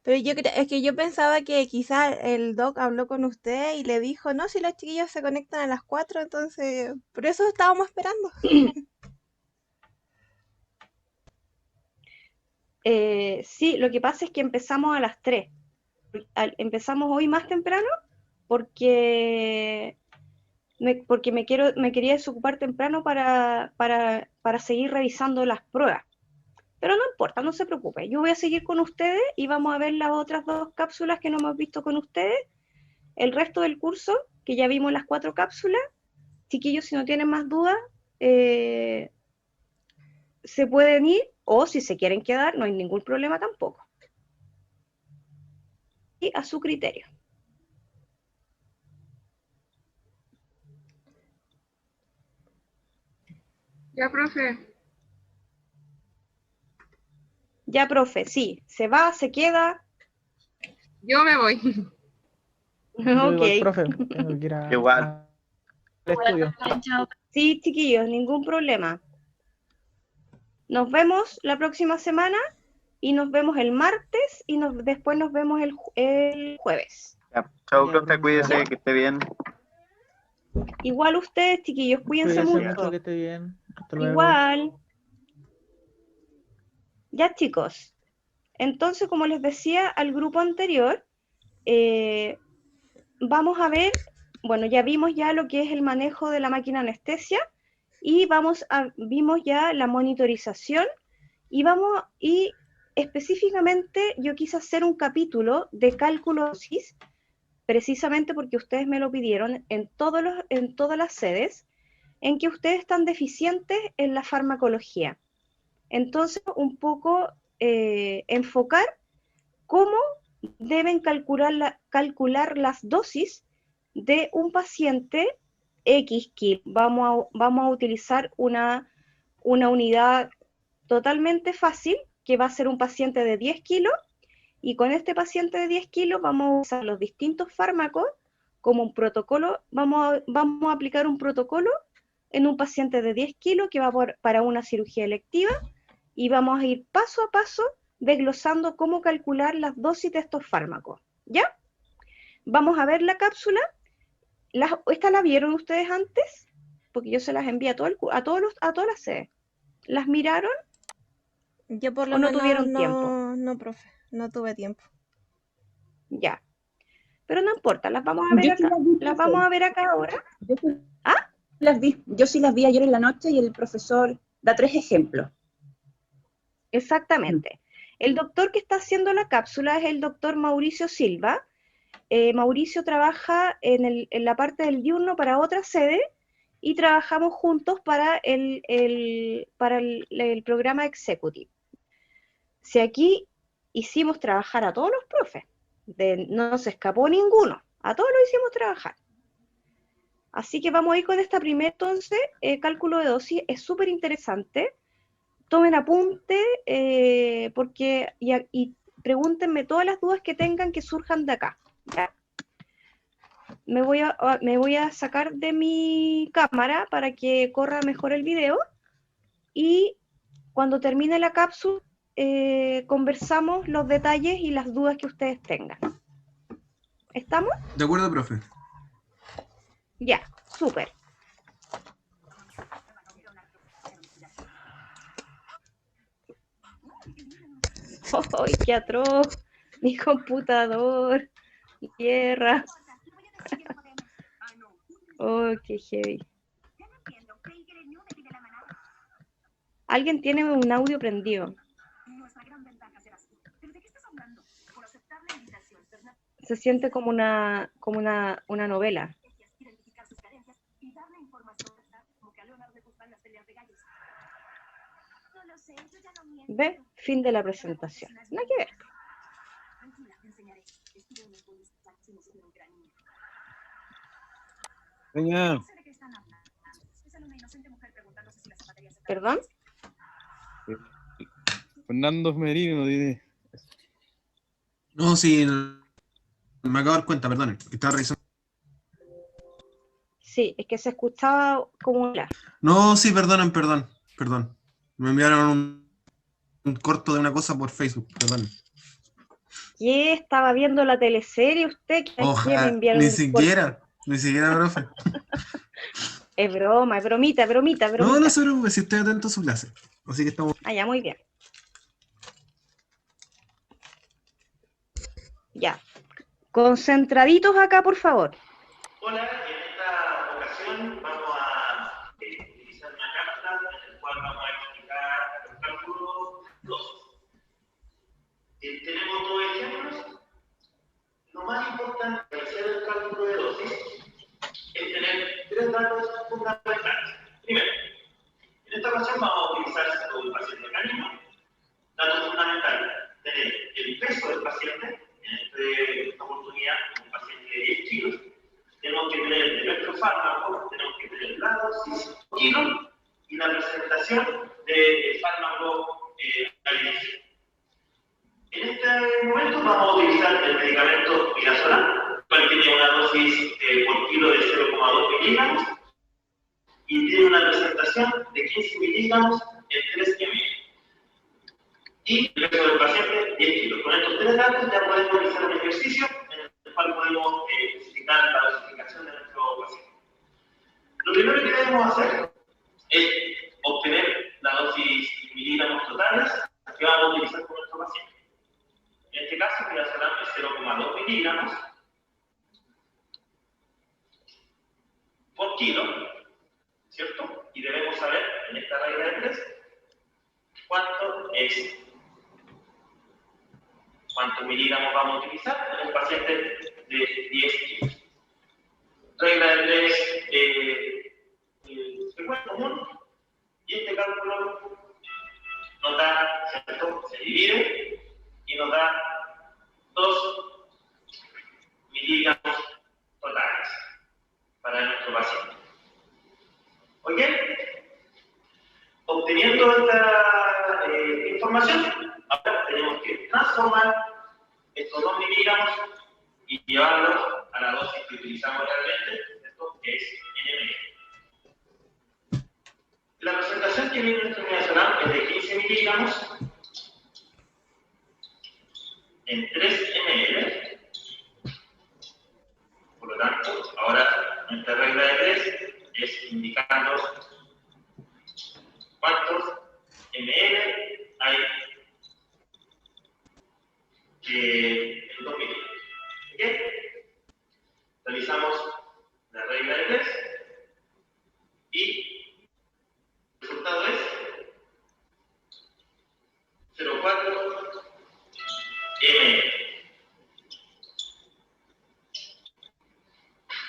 Pero es que yo pensaba que quizá el doc habló con usted y le dijo, no, si los chiquillos se conectan a las 4, entonces por eso estábamos esperando. Sí, lo que pasa es que empezamos a las 3. Empezamos hoy más temprano porque me quería desocupar temprano para seguir revisando las pruebas. Pero no importa, no se preocupe. Yo voy a seguir con ustedes y vamos a ver las otras 2 cápsulas que no hemos visto con ustedes. El resto del curso, que ya vimos las 4 cápsulas. Chiquillos, si no tienen más dudas, se pueden ir, o si se quieren quedar, no hay ningún problema tampoco. Y a su criterio. Ya, profe. Ya, profe, sí, se va, se queda. Yo me voy. Yo igual, Ok. profe, tengo que ir Igual. al estudio. Sí, chiquillos, ningún problema. Nos vemos la próxima semana y nos vemos el martes y después nos vemos el jueves. Ya, chao, Ya, profe, profe, cuídese, ya. que esté bien. Igual ustedes, chiquillos, cuídense Cuídese mucho. mucho, que esté bien. Hasta luego. Igual. Ya, chicos. Entonces, como les decía al grupo anterior, vamos a ver, bueno, ya vimos ya lo que es el manejo de la máquina anestesia y vimos ya la monitorización y específicamente yo quise hacer un capítulo de cálculo de dosis, precisamente porque ustedes me lo pidieron en todas las sedes. en que ustedes están deficientes en la farmacología. Entonces, un poco enfocar cómo deben calcular las dosis de un paciente X kilo. Vamos a utilizar una unidad totalmente fácil, que va a ser un paciente de 10 kilos, y con este paciente de 10 kilos vamos a usar los distintos fármacos como un protocolo. Vamos a aplicar un protocolo en un paciente de 10 kilos que va para una cirugía electiva, y vamos a ir paso a paso desglosando cómo calcular las dosis de estos fármacos. ¿Ya? Vamos a ver la cápsula. ¿Esta la vieron ustedes antes? Porque yo se las envié a todas las sedes. ¿Las miraron? Yo por lo ¿O no menos tuvieron tiempo? no, profe, no tuve tiempo. Ya. Pero no importa, las vamos a ver Yo sí acá. las vi, Las profe. vamos a ver acá ahora. Yo sí ¿Ah? las vi. Yo sí las vi ayer en la noche y el profesor da 3 ejemplos. Exactamente. El doctor que está haciendo la cápsula es el doctor Mauricio Silva. Mauricio trabaja en la parte del diurno para otra sede, y trabajamos juntos para el programa Executive. Si aquí hicimos trabajar a todos los profes, no se escapó ninguno, a todos los hicimos trabajar. Así que vamos a ir con esta primera, entonces, cálculo de dosis. Es súper interesante. Tomen apunte, porque y pregúntenme todas las dudas que tengan que surjan de acá. ¿Ya? Me voy a sacar de mi cámara para que corra mejor el video, y cuando termine la cápsula conversamos los detalles y las dudas que ustedes tengan. ¿Estamos? De acuerdo, profe. Ya, súper. ¡Ay, qué atroz! Mi computador. Tierra. ¡Oh, qué heavy! Alguien tiene un audio prendido. Se siente como una novela. ¿Ve? Fin de la presentación. Nada que ver. Venga. ¿Perdón? Fernando Merino tiene. No, sí, me acabo de dar cuenta, perdón, que estaba revisando. Sí, es que se escuchaba como la. No, sí, perdón. Me enviaron un corto de una cosa por Facebook, perdón. ¿Qué? ¿Estaba viendo la teleserie usted? ¿Qué me Ojalá, enviaron ni un siquiera, profe. Es broma, es bromita. No se preocupe, si estoy atento a su clase. Así que estamos. Ah, ya, muy bien. Ya. Concentraditos acá, por favor. Hola, en esta ocasión vamos a utilizar una cápsula en la cual vamos a explicar los cálculos 2. Tenemos dos ejemplos. Lo más importante para hacer el cálculo de dosis es tener 3 datos fundamentales. Primero, en esta ocasión vamos a utilizar un paciente canino. Datos fundamentales: tener el peso del paciente, en esta oportunidad un paciente de 10 kilos. Tenemos que tener de nuestro fármaco, tenemos que tener la dosis kilos y la presentación del fármaco al inicio. En este momento vamos a utilizar el medicamento midazolam, cual tiene una dosis por kilo de 0,2 miligramos y tiene una presentación de 15 miligramos en 3 ml. Y el peso del paciente 10 kilos. Con estos 3 datos ya podemos realizar un ejercicio en el cual podemos especificar la dosificación de nuestro paciente. Lo primero que debemos hacer es obtener la dosis en miligramos totales que vamos a utilizar con nuestro paciente. En este caso, midazolam es 0,2 miligramos por kilo, ¿cierto? Y debemos saber en esta regla de 3 cuántos miligramos vamos a utilizar en el paciente de 10 kilos. Regla de 3, ¿cierto? Se divide y nos da 2 miligramos totales para nuestro paciente. ¿Ok? Obteniendo esta información, ahora tenemos que transformar estos 2 miligramos y llevarlos a la dosis que utilizamos realmente, esto que es NML. La presentación que viene en nuestro medicinal es de 15 miligramos en 3 ml. Por lo tanto, ahora nuestra regla de 3 es indicando cuántos ml hay en 2 mililitros. ¿Ok? Realizamos la regla de 3 y el resultado es 0,4 ml.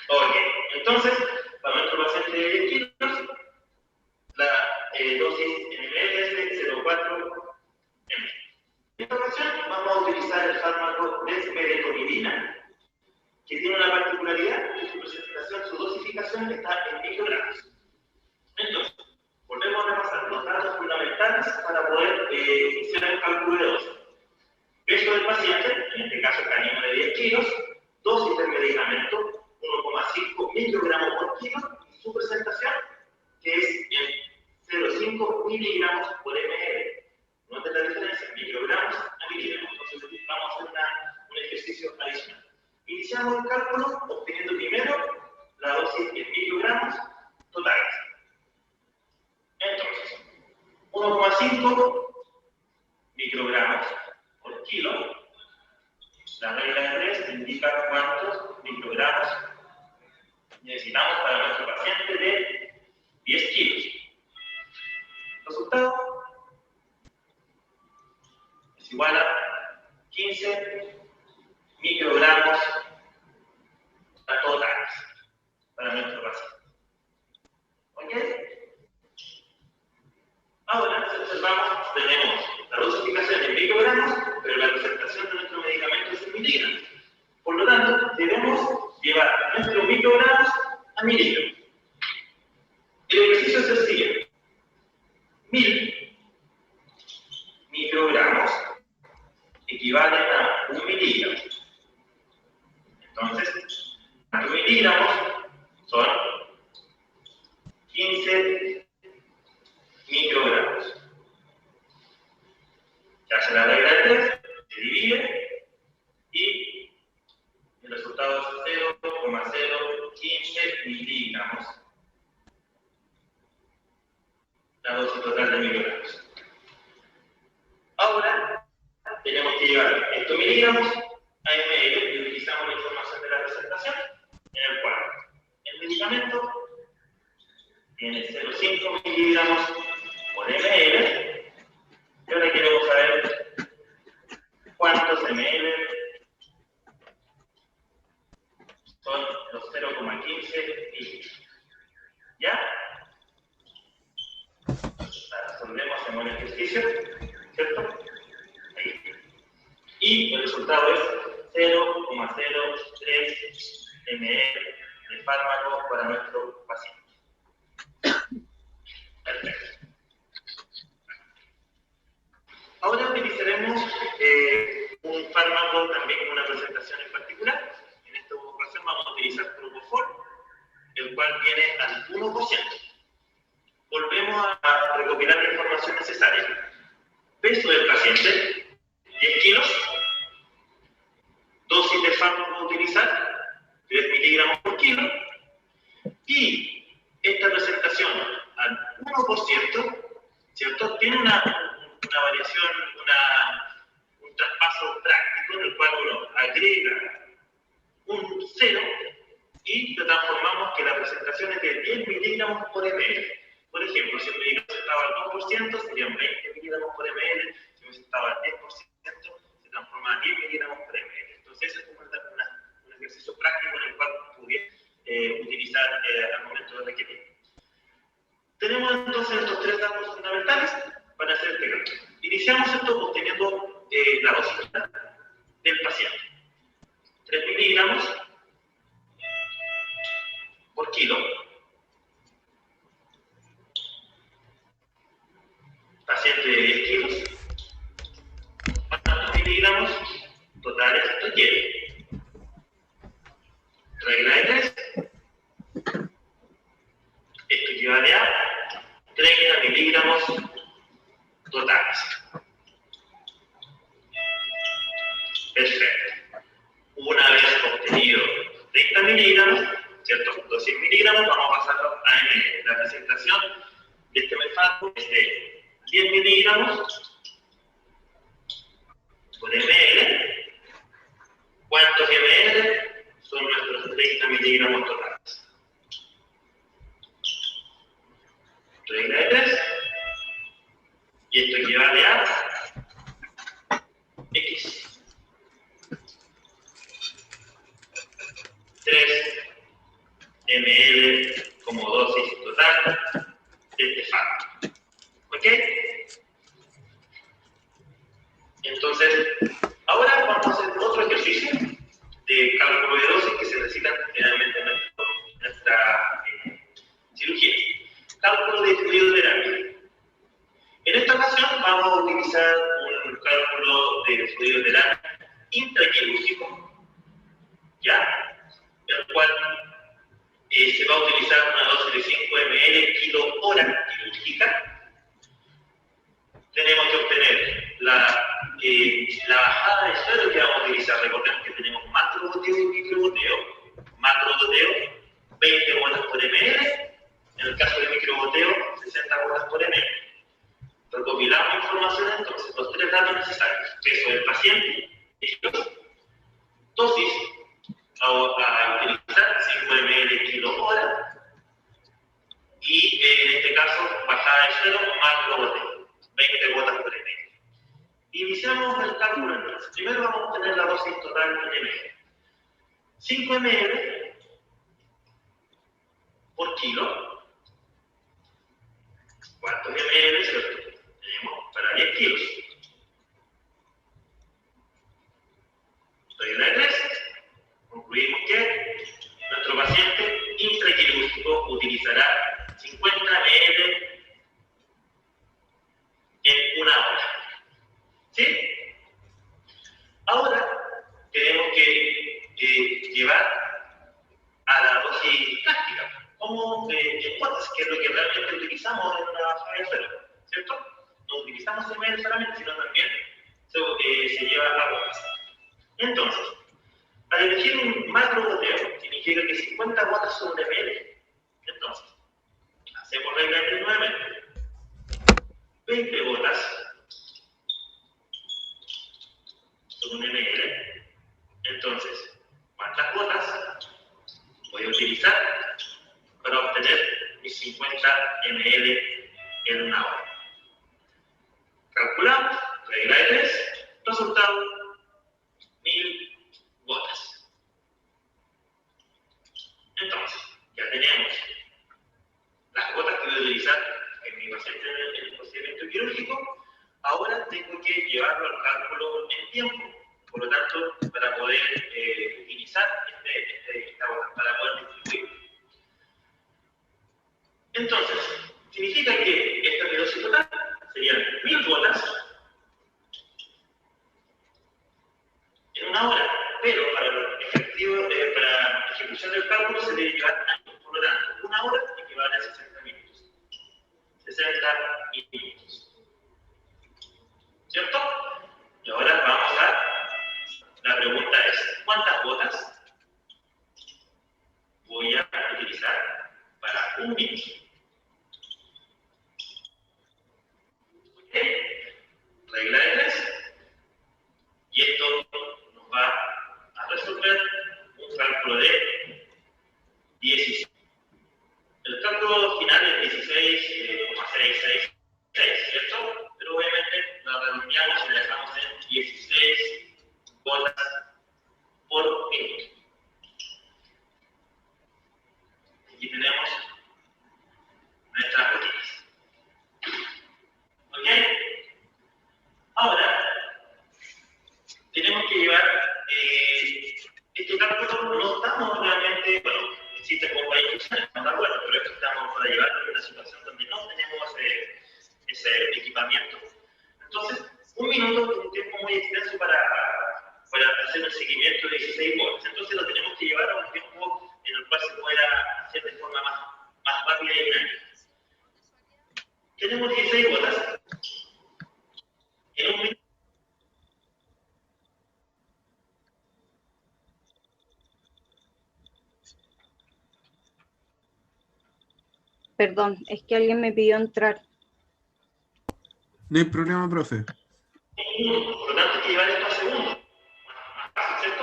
Ok, entonces, para nuestro paciente de 10 kilos, la dosis en ml es de 0,4 ml. En esta ocasión vamos a utilizar el fármaco desmedetomidina, que tiene una particularidad que su presentación, su dosificación está en microgramos. Entonces, volvemos a repasar los datos fundamentales para poder hacer el cálculo de dosis. Peso del paciente, en este caso canino de 10 kilos, dosis del medicamento 1,5 microgramos por kilo, y su presentación, que es en 0,5 miligramos por ml. Noten la diferencia, microgramos a miligramos. Entonces vamos a hacer un ejercicio adicional. Iniciamos el cálculo obteniendo primero la dosis en microgramos totales. Entonces, 1,5 microgramos por kilo. La regla de 3 indica cuántos microgramos necesitamos para nuestro paciente de 10 kilos. Resultado es igual a 15 microgramos totales para nuestro paciente. ¿Ok? Ahora, si observamos, tenemos la dosificación en microgramos, pero la presentación de nuestro medicamento es en miligramos. Por lo tanto, debemos llevar nuestros microgramos a miligramos. El ejercicio es el siguiente. 1000 microgramos equivalen a 1 miligramo. Entonces, 4 miligramos son 15 microgramos. Se hace la regla de 3, se divide y el resultado es 0,015 miligramos. La dosis total de microgramos. Ahora tenemos que llevar estos miligramos a ml y utilizamos la información de la presentación, en el cual el medicamento tiene 0,5 miligramos por ml. Y ahora queremos saber cuántos ml son los 0,15 miligramos. ¿Ya? Resolvemos, hacemos el ejercicio, ¿cierto? Ahí. Y el resultado es 0,03 ml de fármaco para nuestro paciente. Perfecto. Ahora utilizaremos un fármaco también con una presentación en particular. En esta ocasión vamos a utilizar Propofol, el cual viene al 1%. Volvemos a recopilar la información necesaria. Peso del paciente, 10 kilos. Dosis de fármaco a utilizar, 3 miligramos por kilo. Y esta presentación al 1%, ¿cierto? Tiene una variación, un traspaso práctico en el cual uno agrega un 0 y lo transformamos que la presentación es de 10 miligramos por ml. Por ejemplo, si el medicamento estaba al 2%, serían 20 miligramos por ml. Si estaba al 10%, se transforma a 10 miligramos por ml. Entonces, ese es un ejercicio práctico en el cual pudiera utilizar al momento de requerir. Tenemos entonces estos 3 datos fundamentales para hacer este cálculo. Iniciamos esto obteniendo la dosis del paciente. 3 miligramos por kilo. Paciente de 10 kilos. ¿Cuántos miligramos totales requiere? Regla de 3. Esto equivale a 30 miligramos totales. Perfecto. Una vez obtenido 30 miligramos, ¿cierto? 200 miligramos, vamos a pasarlo a ml. La presentación de este mefato es de 10 miligramos por ml. ¿Cuántos ml? Son nuestros 30 miligramos totales. Regla de 3. Y esto equivale a X. 3 ml como dosis total de este fármaco. ¿Ok? Entonces, ahora vamos a hacer otro ejercicio de cálculo de dosis que se necesita generalmente en nuestra cirugía. Cálculo de fluido de terapia. En esta ocasión vamos a utilizar un cálculo de fluido de terapia intraquirúrgico, ¿ya? El cual se va a utilizar una dosis de 5 ml kilo hora quirúrgica. Tenemos que obtener la bajada de suelo que vamos a utilizar. Recordemos que tenemos macrogoteo y microgoteo. Macrogoteo, 20 gotas por ml. En el caso de microgoteo, 60 gotas por ml. Recopilamos información entonces, los 3 datos necesarios: peso del paciente, dosis a utilizar 5 ml kilo hora, y en este caso, bajada de suelo, macrogoteo, 20 gotas por ml. Iniciamos el cálculo entonces. Primero vamos a obtener la dosis total en ml. 5 ml por kilo. ¿Cuántos ml, cierto? Tenemos para 10 kilos. Regla de 3. Concluimos que nuestro paciente intraquirúrgico utilizará 50 ml en una hora. ¿Sí? Ahora tenemos que llevar a la dosis práctica, como en cuotas, que es lo que realmente utilizamos en una falla de suelo, ¿cierto? No utilizamos ml solamente, sino también se lleva a gotas. Entonces, al elegir un macrogoteo, significa que 50 gotas son de ml. Entonces, hacemos regla de 3 nuevamente. 20 gotas son un ml. Entonces, ¿cuántas gotas voy a utilizar para obtener mis 50 ml en una hora? Calculamos, regla de 3, resultado 1000 gotas. Entonces, ya tenemos las gotas que voy a utilizar en mi paciente en el procedimiento quirúrgico. Ahora tengo que llevarlo al cálculo en tiempo. Por lo tanto, para poder utilizar esta gota, para poder distribuir. Entonces, significa que esta dosis total serían 1000 gotas en una hora, pero para para ejecución del cálculo se debe llevar años. Por lo tanto, una hora equivale a 60 minutos. 60 minutos. ¿Cierto? Y ahora vamos la pregunta es: ¿cuántas gotas voy a utilizar para un minuto? ¿Okay? hemodinámicas. Tenemos 16 gotas. En un minuto. Perdón, es que alguien me pidió entrar. No hay problema, profe. Por lo tanto, hay que llevar esto a segundos. Más fácil, ¿cierto?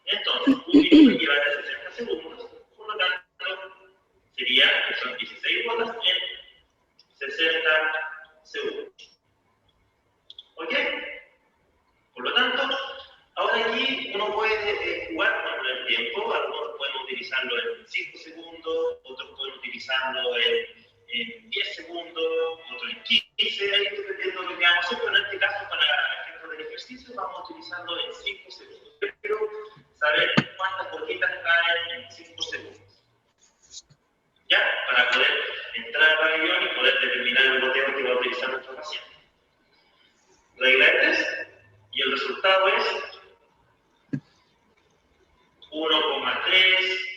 Entonces, un minuto hay que llevar a 60 segundos. Por lo tanto, sería que son 16 gotas en 60 segundos. ¿Ok? Por lo tanto, ahora aquí uno puede jugar con el tiempo. Algunos pueden utilizarlo en 5 segundos, otros pueden utilizarlo en 10 segundos, otros en 15, ahí dependiendo de lo que vamos a hacer, pero en este caso, para el ejemplo del ejercicio, vamos a utilizarlo en 5 segundos. Quiero saber cuántas gotitas caen en 5 segundos. ¿Ya? Para poder entrar al pabellón y poder determinar el goteo que va a utilizar nuestro paciente. Regla de 3, y el resultado es 1,3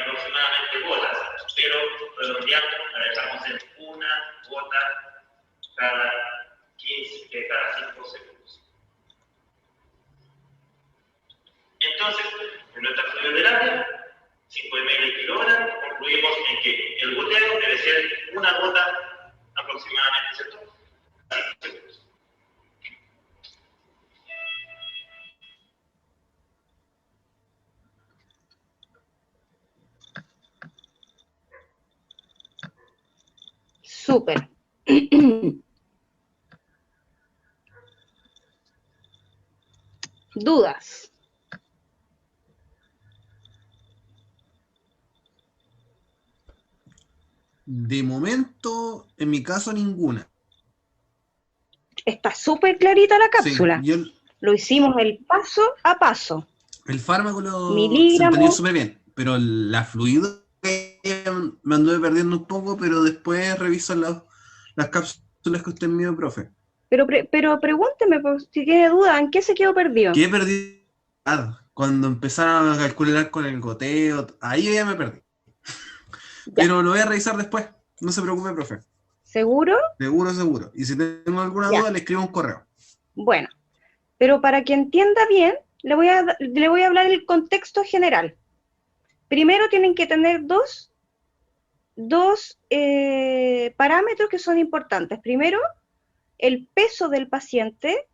aproximadamente gotas, pero redondeamos, la dejamos en una gota cada 5 segundos. Entonces, en nuestra fluidoterapia, 5 ml kilogramos, concluimos en que el goteo debe ser una gota aproximadamente, ¿cierto? Cada 5 segundos. Súper. ¿Dudas? De momento, en mi caso, ninguna. Está súper clarita la cápsula. Sí, Lo hicimos el paso a paso. el fármaco se Miligramos. entendió súper bien, pero la fluido me anduve perdiendo un poco, pero después reviso las cápsulas que usted me dio, profe. Pero pregúnteme pues, si tiene duda, ¿en qué se quedó perdido? ¿Qué perdí? Cuando empezaron a calcular con el goteo, ahí yo ya me perdí. Ya. Pero lo voy a revisar después, no se preocupe, profe. ¿Seguro? Seguro. Y si tengo alguna Ya. duda, le escribo un correo. Bueno, pero para que entienda bien, le voy a hablar del contexto general. Primero tienen que tener dos parámetros que son importantes. Primero, el peso del paciente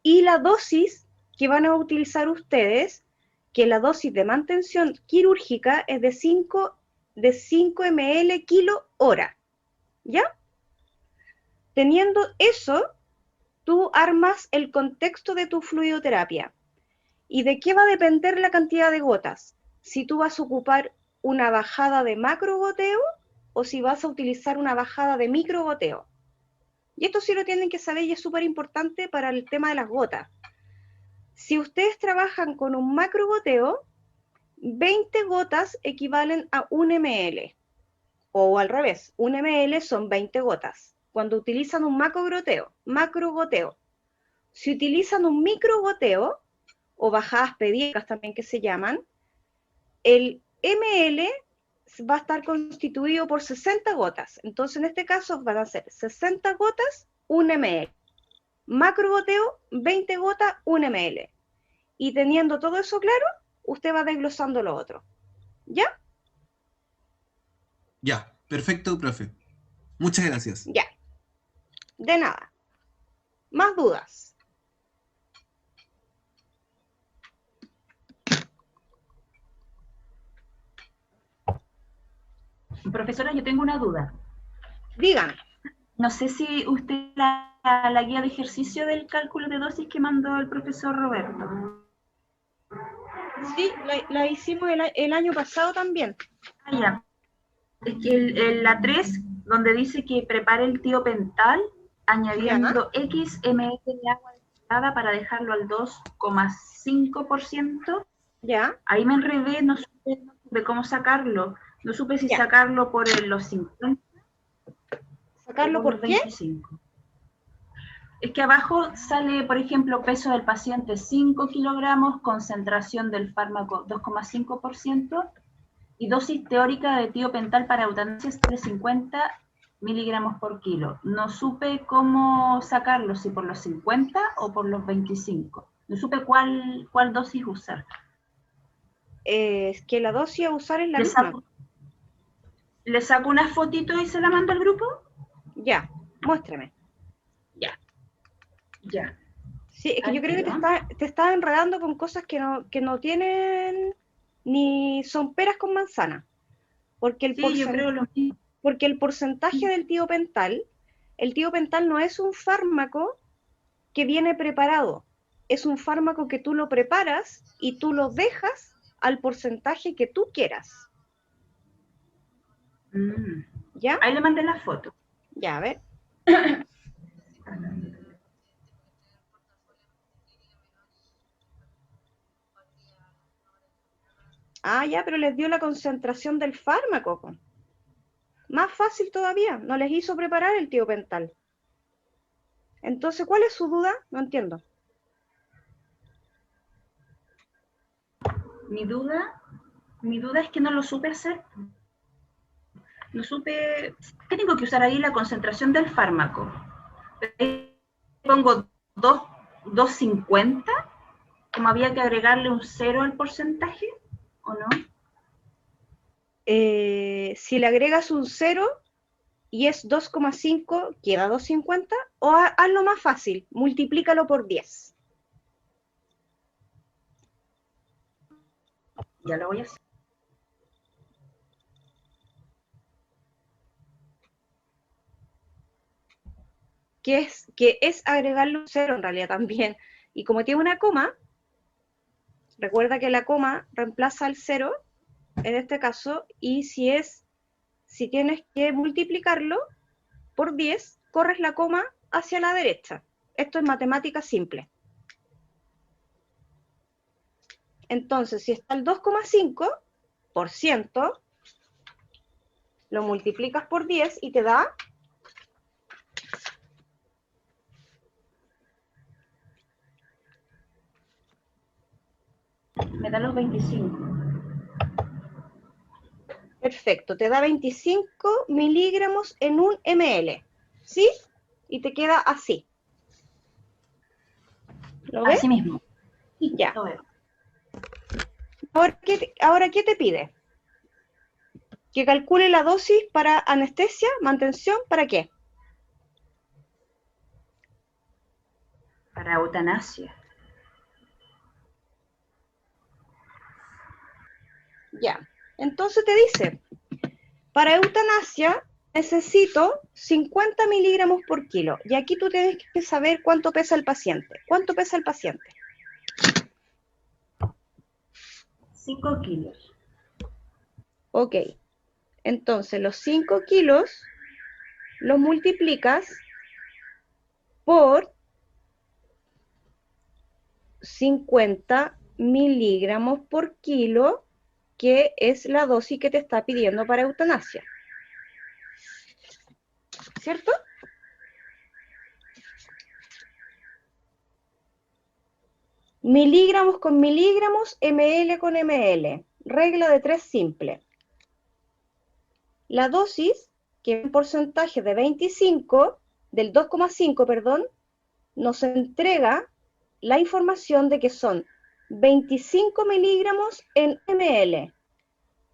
y la dosis que van a utilizar ustedes, que la dosis de mantención quirúrgica es de 5 ml kilo hora. ¿Ya? Teniendo eso, tú armas el contexto de tu fluidoterapia. ¿Y de qué va a depender la cantidad de gotas? Si tú vas a ocupar una bajada de macrogoteo o si vas a utilizar una bajada de microgoteo. Y esto sí lo tienen que saber y es súper importante para el tema de las gotas. Si ustedes trabajan con un macrogoteo, 20 gotas equivalen a 1 ml. O al revés, 1 ml son 20 gotas. Cuando utilizan un macrogoteo. Si utilizan un microgoteo, o bajadas pediátricas también que se llaman, el ml va a estar constituido por 60 gotas. Entonces, en este caso, van a ser 60 gotas, 1 ml. Macrogoteo, 20 gotas, 1 ml. Y teniendo todo eso claro, usted va desglosando lo otro. ¿Ya? Ya, perfecto, profe. Muchas gracias. Ya. De nada. ¿Más dudas? Profesora, yo tengo una duda. Dígame. No sé si usted la guía de ejercicio del cálculo de dosis que mandó el profesor Roberto. Sí, la hicimos el año pasado también. Ah, ya. Es que la 3, donde dice que prepare el tiopental añadiendo X ml de agua destilada para dejarlo al 2,5%. Ya. Ahí me enredé, no supe cómo sacarlo. No supe si sacarlo por los 50. ¿Sacarlo por qué? 25. Es que abajo sale, por ejemplo, peso del paciente 5 kilogramos, concentración del fármaco 2,5%, Y dosis teórica de tiopental para eutanasia es 350 miligramos por kilo. No supe cómo sacarlo, si por los 50 o por los 25. No supe cuál dosis usar. Es que la dosis a usar es la ¿Le misma. saco, ¿Le saco una fotito y se la mando al grupo? Ya, muéstrame. Ya. Sí, es que Ahí yo creo que quedó. te estás enredando con cosas que no tienen ni son peras con manzana. Porque Sí, yo creo lo mismo. porque el porcentaje del tiopental, el tiopental no es un fármaco que viene preparado, es un fármaco que tú lo preparas y tú lo dejas al porcentaje que tú quieras. ¿Ya? Ahí le mandé la foto. Ya, a ver. Ah, ya, pero les dio la concentración del fármaco. Más fácil todavía, no les hizo preparar el tiopental. Entonces, ¿cuál es su duda? No entiendo. Mi duda es que no lo supe hacer. No supe. ¿Qué tengo que usar ahí? La concentración del fármaco. Ahí pongo 250, como había que agregarle un 0 al porcentaje, ¿o no? Si le agregas un 0 y es 2,5, ¿queda 250? O hazlo más fácil, multiplícalo por 10. Ya lo voy a hacer. Que es agregarle un 0 en realidad también. Y como tiene una coma, recuerda que la coma reemplaza el 0 en este caso, y si tienes que multiplicarlo por 10, corres la coma hacia la derecha. Esto es matemática simple. Entonces, si está el 2,5%, lo multiplicas por 10 y te da Me da los 25. perfecto, te da 25 miligramos en un ml, ¿sí? Y te queda así. ¿Lo ves? Así mismo. Sí, ya. Lo veo. Ahora, ¿qué te pide? Que calcule la dosis para anestesia, mantención, ¿para qué? Para eutanasia. Ya. Entonces te dice, para eutanasia necesito 50 miligramos por kilo. Y aquí tú tienes que saber cuánto pesa el paciente. ¿Cuánto pesa el paciente? 5 kilos. Ok. Entonces, los 5 kilos los multiplicas por 50 miligramos por kilo, que es la dosis que te está pidiendo para eutanasia. ¿Cierto? Miligramos con miligramos, ml con ml. Regla de 3 simple. La dosis, que es un porcentaje de 25, del 2,5, perdón, nos entrega la información de que son 25 miligramos en ml.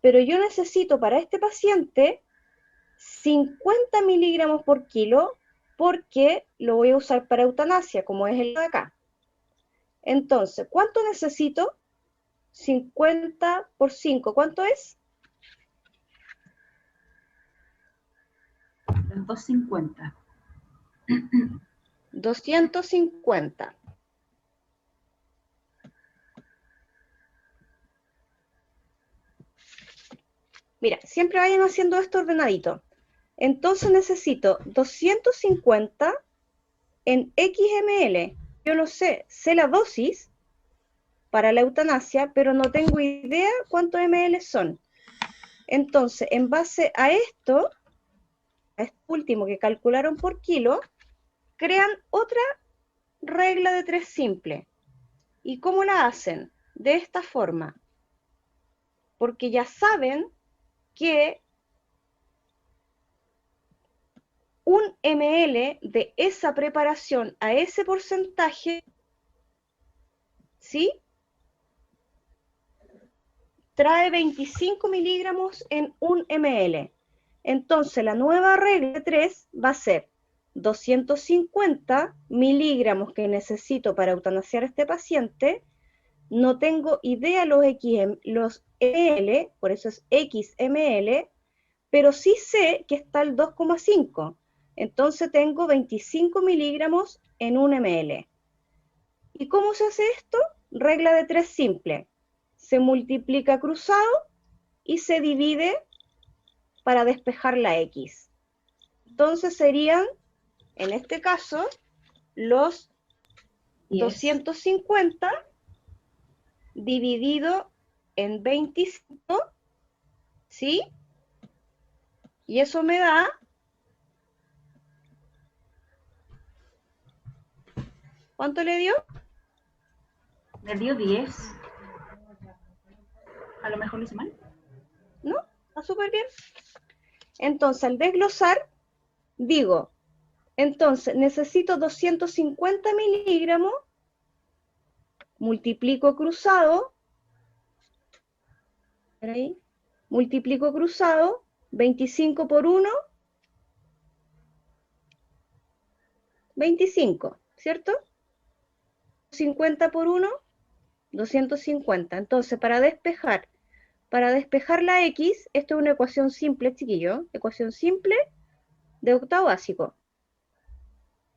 Pero yo necesito para este paciente 50 miligramos por kilo porque lo voy a usar para eutanasia, como es el de acá. Entonces, ¿cuánto necesito? 50 por 5, ¿cuánto es? 250. 250. Mira, siempre vayan haciendo esto ordenadito. Entonces necesito 250 en XML. Yo lo sé la dosis para la eutanasia, pero no tengo idea cuántos ml son. Entonces, en base a esto, a este último que calcularon por kilo, crean otra regla de 3 simple. ¿Y cómo la hacen? De esta forma. Porque ya saben que un ml de esa preparación a ese porcentaje, ¿sí?, trae 25 miligramos en un ml. Entonces, la nueva regla de 3 va a ser 250 miligramos que necesito para eutanasiar a este paciente. No tengo idea los ml, por eso es XML, pero sí sé que está el 2,5. Entonces tengo 25 miligramos en un ml. ¿Y cómo se hace esto? Regla de 3 simple. Se multiplica cruzado y se divide para despejar la X. Entonces serían, en este caso, los 250 dividido en 25, ¿sí? Y eso me da... ¿Cuánto le dio? Me dio 10. A lo mejor lo hice mal. ¿No? Está súper bien. Entonces, al desglosar, digo, entonces, necesito 250 miligramos, multiplico cruzado, ahí, multiplico cruzado, 25 por 1, 25, ¿cierto? 50 por 1, 250. Entonces, para despejar la X, esto es una ecuación simple, chiquillo, ecuación simple de octavo básico.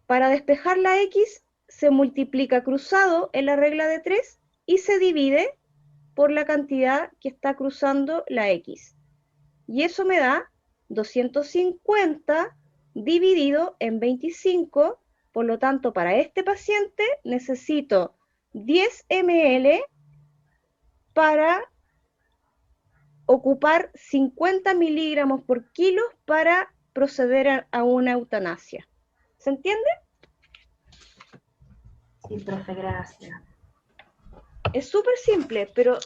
Para despejar la X, se multiplica cruzado en la regla de 3 y se divide por la cantidad que está cruzando la X. Y eso me da 250 dividido en 25, por lo tanto, para este paciente necesito 10 ml para ocupar 50 miligramos por kilo para proceder a una eutanasia. ¿Se entiende? Sí, profe, gracias. Es súper simple, pero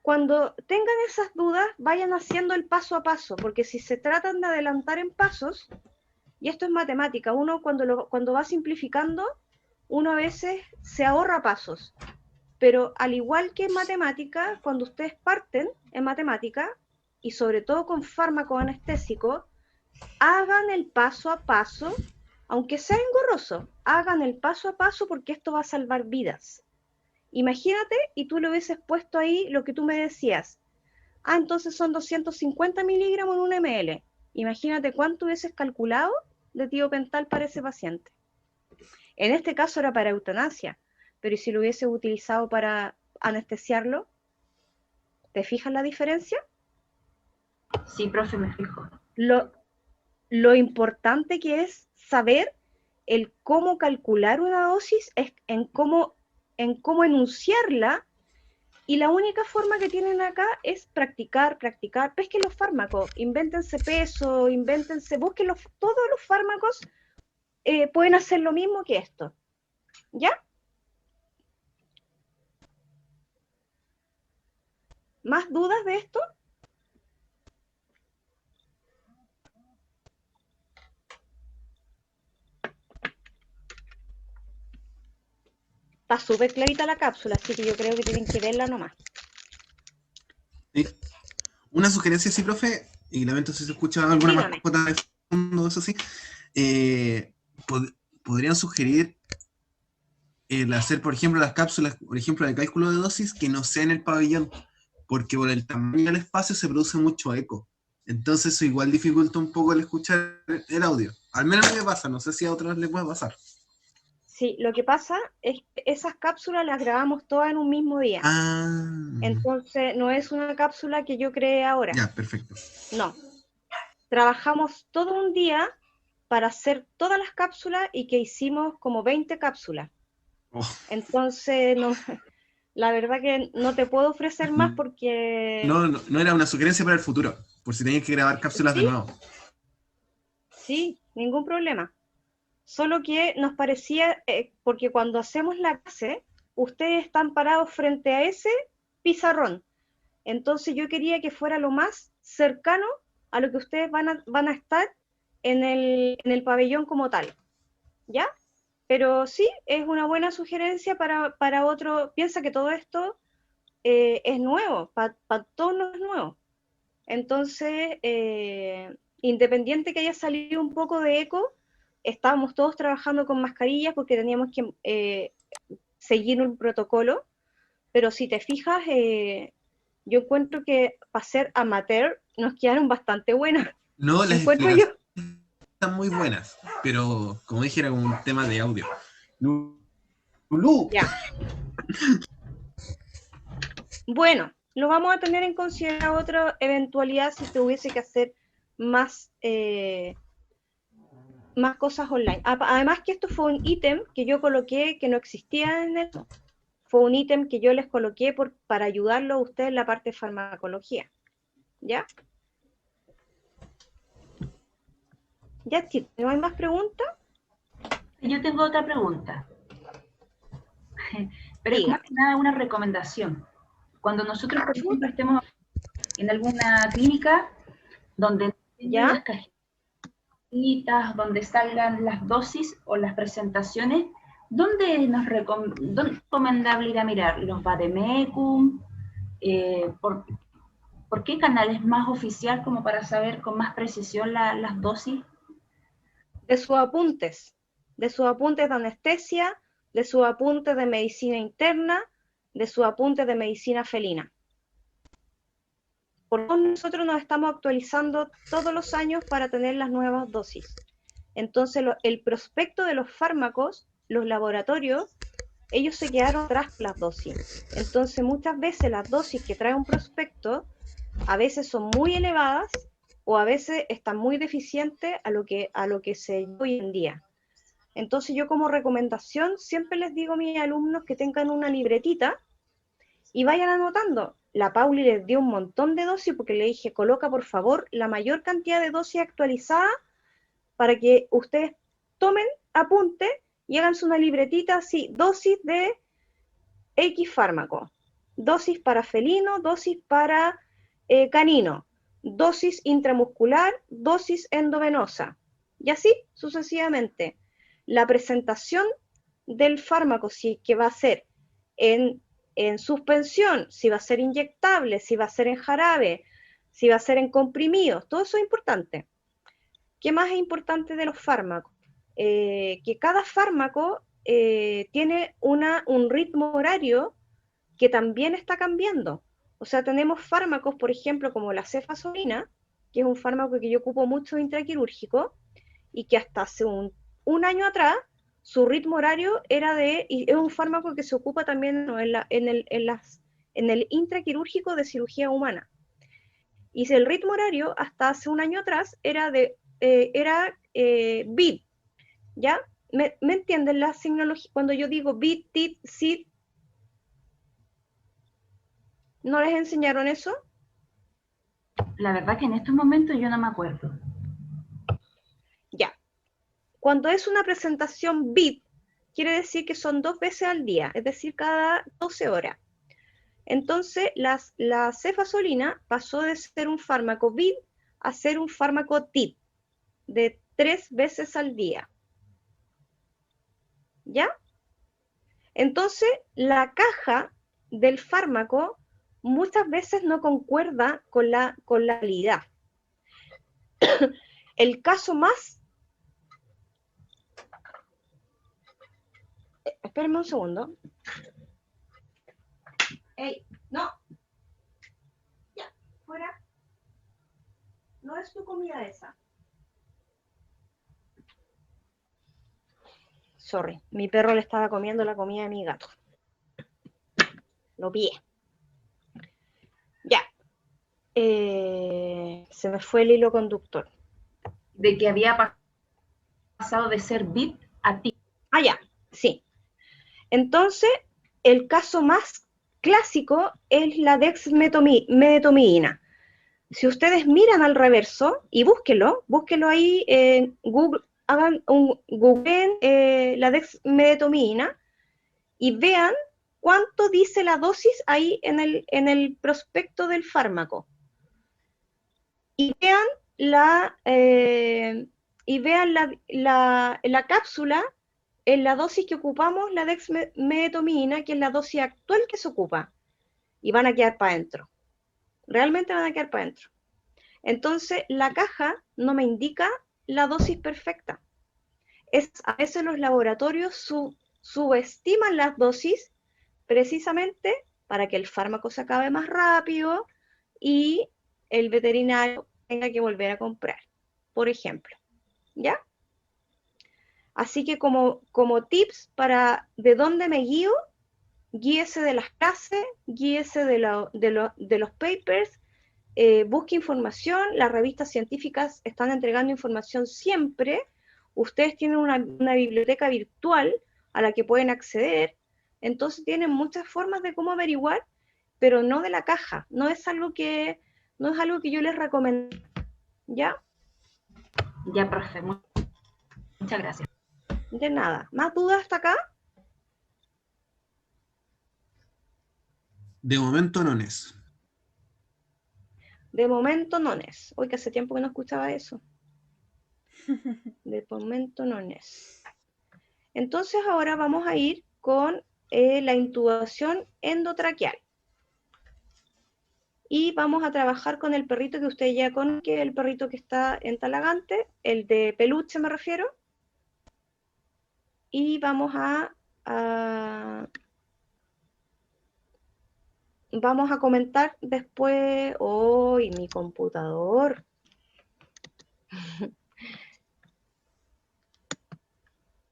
cuando tengan esas dudas, vayan haciendo el paso a paso, porque si se tratan de adelantar en pasos, y esto es matemática, uno cuando va simplificando, uno a veces se ahorra pasos. Pero al igual que en matemática, cuando ustedes parten en matemática, y sobre todo con fármaco anestésico, hagan el paso a paso, aunque sea engorroso, hagan el paso a paso porque esto va a salvar vidas. Imagínate, y tú le hubieses puesto ahí lo que tú me decías. Ah, entonces son 250 miligramos en un ml. Imagínate cuánto hubieses calculado de tiopental para ese paciente. En este caso era para eutanasia, pero ¿y si lo hubieses utilizado para anestesiarlo? ¿Te fijas la diferencia? Sí, profe, me fijo. Lo importante que es saber el cómo calcular una dosis, es en cómo enunciarla, y la única forma que tienen acá es practicar. Pesquen los fármacos, invéntense peso, busquen todos los fármacos, pueden hacer lo mismo que esto. ¿Ya? ¿Más dudas de esto? Está súper clarita la cápsula, así que yo creo que tienen que verla nomás. Sí. Una sugerencia, sí, profe, y lamento si se escucha alguna Dígame. mascota de fondo, eso sí. Podrían sugerir el hacer, por ejemplo, las cápsulas, por ejemplo, de cálculo de dosis, que no sea en el pabellón, porque por el tamaño del espacio se produce mucho eco. Entonces eso igual dificulta un poco el escuchar el audio. Al menos a mí me pasa, no sé si a otros les puede pasar. Sí, lo que pasa es que esas cápsulas las grabamos todas en un mismo día. Ah, Entonces, no es una cápsula que yo creé ahora. ya, perfecto. No. Trabajamos todo un día para hacer todas las cápsulas y que hicimos como 20 cápsulas. Oh. Entonces, no, la verdad que no te puedo ofrecer más porque... No era una sugerencia para el futuro, por si tenías que grabar cápsulas de nuevo. Sí, ningún problema. Solo que nos parecía, porque cuando hacemos la clase, ustedes están parados frente a ese pizarrón. Entonces yo quería que fuera lo más cercano a lo que ustedes van a estar en el pabellón como tal, ¿ya? Pero sí, es una buena sugerencia para otro. Piensa que todo esto es nuevo, para todos no es nuevo. Entonces, independiente que haya salido un poco de eco, estábamos todos trabajando con mascarillas porque teníamos que seguir un protocolo, pero si te fijas, yo encuentro que para ser amateur nos quedaron bastante buenas. No, las Encuentro yo. explicaciones están muy buenas, pero como dije, era como un tema de audio. Lulú. Ya. Bueno, lo vamos a tener en consideración otra eventualidad si tuviese que hacer más, más cosas online. Además que esto fue un ítem que yo coloqué que no existía en esto. Fue un ítem que yo les coloqué para ayudarlo a ustedes en la parte de farmacología. ¿Ya? Ya, ¿no hay más preguntas? Yo tengo otra pregunta. Pero es más que nada una recomendación. Cuando nosotros, por ejemplo, estemos en alguna clínica donde ¿ya? Las cajitas, donde salgan las dosis o las presentaciones, ¿dónde es recomendable ir a mirar? ¿Los vademecum? ¿Por qué canal es más oficial como para saber con más precisión las dosis? De sus apuntes de anestesia, de sus apuntes de medicina interna, de sus apuntes de medicina felina. Por eso nosotros nos estamos actualizando todos los años para tener las nuevas dosis. Entonces, el prospecto de los fármacos, los laboratorios, ellos se quedaron atrás con las dosis. Entonces, muchas veces las dosis que trae un prospecto, a veces son muy elevadas o a veces están muy deficientes a lo que se ve hoy en día. Entonces, yo como recomendación siempre les digo a mis alumnos que tengan una libretita y vayan anotando. La Pauli les dio un montón de dosis porque le dije, coloca por favor la mayor cantidad de dosis actualizadas para que ustedes tomen apunte y háganse una libretita así, dosis de X fármaco, dosis para felino, dosis para canino, dosis intramuscular, dosis endovenosa, y así sucesivamente. La presentación del fármaco, si que va a ser en suspensión, si va a ser inyectable, si va a ser en jarabe, si va a ser en comprimidos, todo eso es importante. ¿Qué más es importante de los fármacos? Que cada fármaco tiene un ritmo horario que también está cambiando. O sea, tenemos fármacos, por ejemplo, como la cefazolina, que es un fármaco que yo ocupo mucho intraquirúrgico, y que hasta hace un año atrás, su ritmo horario y es un fármaco que se ocupa también en el intraquirúrgico de cirugía humana. Y el ritmo horario hasta hace un año atrás era BID, ¿ya? ¿Me entienden la signología? Cuando yo digo BID, TID, SID, ¿no les enseñaron eso? La verdad que en estos momentos yo no me acuerdo. Ya. Cuando es una presentación BID, quiere decir que son 2 veces al día, es decir, cada 12 horas. Entonces, la cefazolina pasó de ser un fármaco BID a ser un fármaco TID, de 3 veces al día. ¿Ya? Entonces, la caja del fármaco muchas veces no concuerda con la calidad. El caso más... Espérenme un segundo. ¡Ey! ¡No! Ya, fuera. No es tu comida esa. Sorry, mi perro le estaba comiendo la comida de mi gato. Lo pillé. Ya. Se me fue el hilo conductor. De que había pasado de ser BID a TID. Ah, ya, sí. Entonces, el caso más clásico es la dexmedetomidina. Si ustedes miran al reverso, y búsquenlo ahí en Google, googleen la dexmedetomidina y vean cuánto dice la dosis ahí en el prospecto del fármaco. Y vean la cápsula, en la dosis que ocupamos, la dexmedetomidina, que es la dosis actual que se ocupa. Y van a quedar para adentro. Realmente van a quedar para adentro. Entonces, la caja no me indica la dosis perfecta. A veces los laboratorios subestiman las dosis precisamente para que el fármaco se acabe más rápido y el veterinario tenga que volver a comprar, por ejemplo. ¿Ya? Así que como tips para de dónde me guío, guíese de las clases, guíese de los papers, busque información, las revistas científicas están entregando información siempre, ustedes tienen una biblioteca virtual a la que pueden acceder, entonces tienen muchas formas de cómo averiguar, pero no de la caja, no es algo que yo les recomiendo. ¿Ya? Ya, profe, muchas gracias. De nada. ¿Más dudas hasta acá? De momento no es. De momento no es. Hoy que hace tiempo que no escuchaba eso. De momento no es. Entonces ahora vamos a ir con la intubación endotraqueal. Y vamos a trabajar con el perrito que usted ya conoce, el perrito que está en Talagante, el de peluche me refiero. Y vamos a comentar después. ¡Uy, mi computador!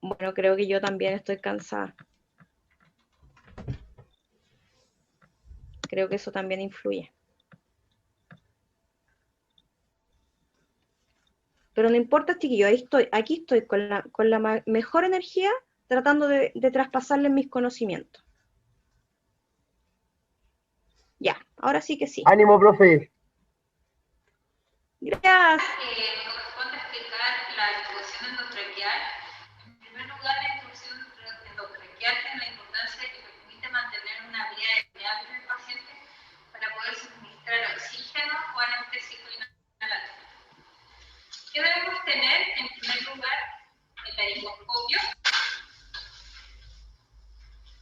Bueno, creo que yo también estoy cansada. Creo que eso también influye. Pero no importa, chiquillos, aquí estoy con la mejor energía tratando de traspasarles mis conocimientos. Ya, ahora sí que sí. ¡Ánimo, profe! Gracias. Me corresponde explicar la intubación endotraqueal. En primer lugar, la intubación endotraqueal tiene la importancia de que permite mantener una vía permeable del paciente para poder suministrar oxígeno o anestésico inhalante. ¿Qué debemos tener? En primer lugar, el laringoscopio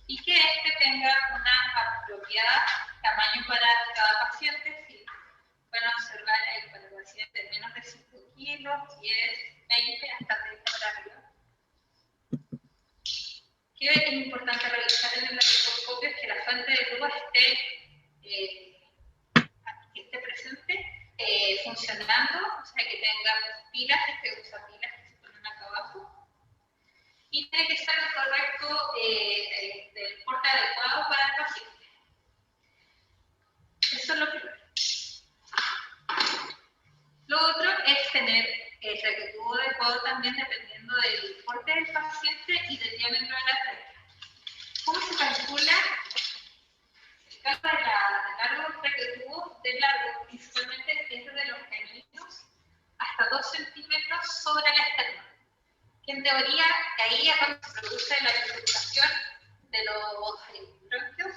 y que este tenga una apropiada tamaño para cada paciente. Sí. Pueden observar para pacientes de menos de 5 kilos, 10, 20, hasta 30 para arriba. ¿Qué es importante revisar en el laringoscopio? Es que la fuente de luz esté presente, funcionando, o sea que tenga pilas, que usa pilas que se ponen acá abajo. Y tiene que estar correcto, del porte adecuado para el paciente. Eso es lo primero. Lo otro es tener el traqueotubo adecuado también dependiendo del porte del paciente y del diámetro de la tráquea. ¿Cómo se calcula? Se calcula el largo del traqueotubo, de largo, principalmente desde los caninos hasta 2 centímetros sobre el esternón. Que en teoría, ahí es cuando se produce la bifurcación de los bronquios.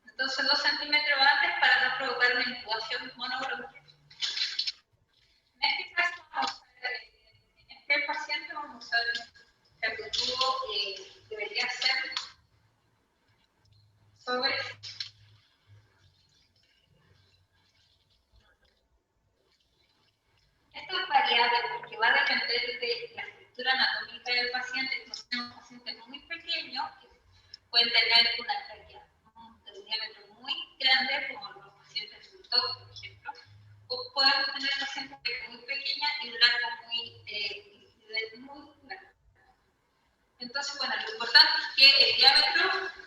Entonces 2 centímetros antes para no provocar una intubación monobronquial. En este caso, en este paciente vamos a usar el traqueotubo debería ser sobre. Esto es variable porque va a depender de la estructura anatómica del paciente. Entonces, un paciente muy pequeño que pueden tener una tráquea de un diámetro muy grande, como los pacientes adultos, por ejemplo, o podemos tener pacientes muy pequeñas y un largo muy largo. Entonces, bueno, lo importante es que el diámetro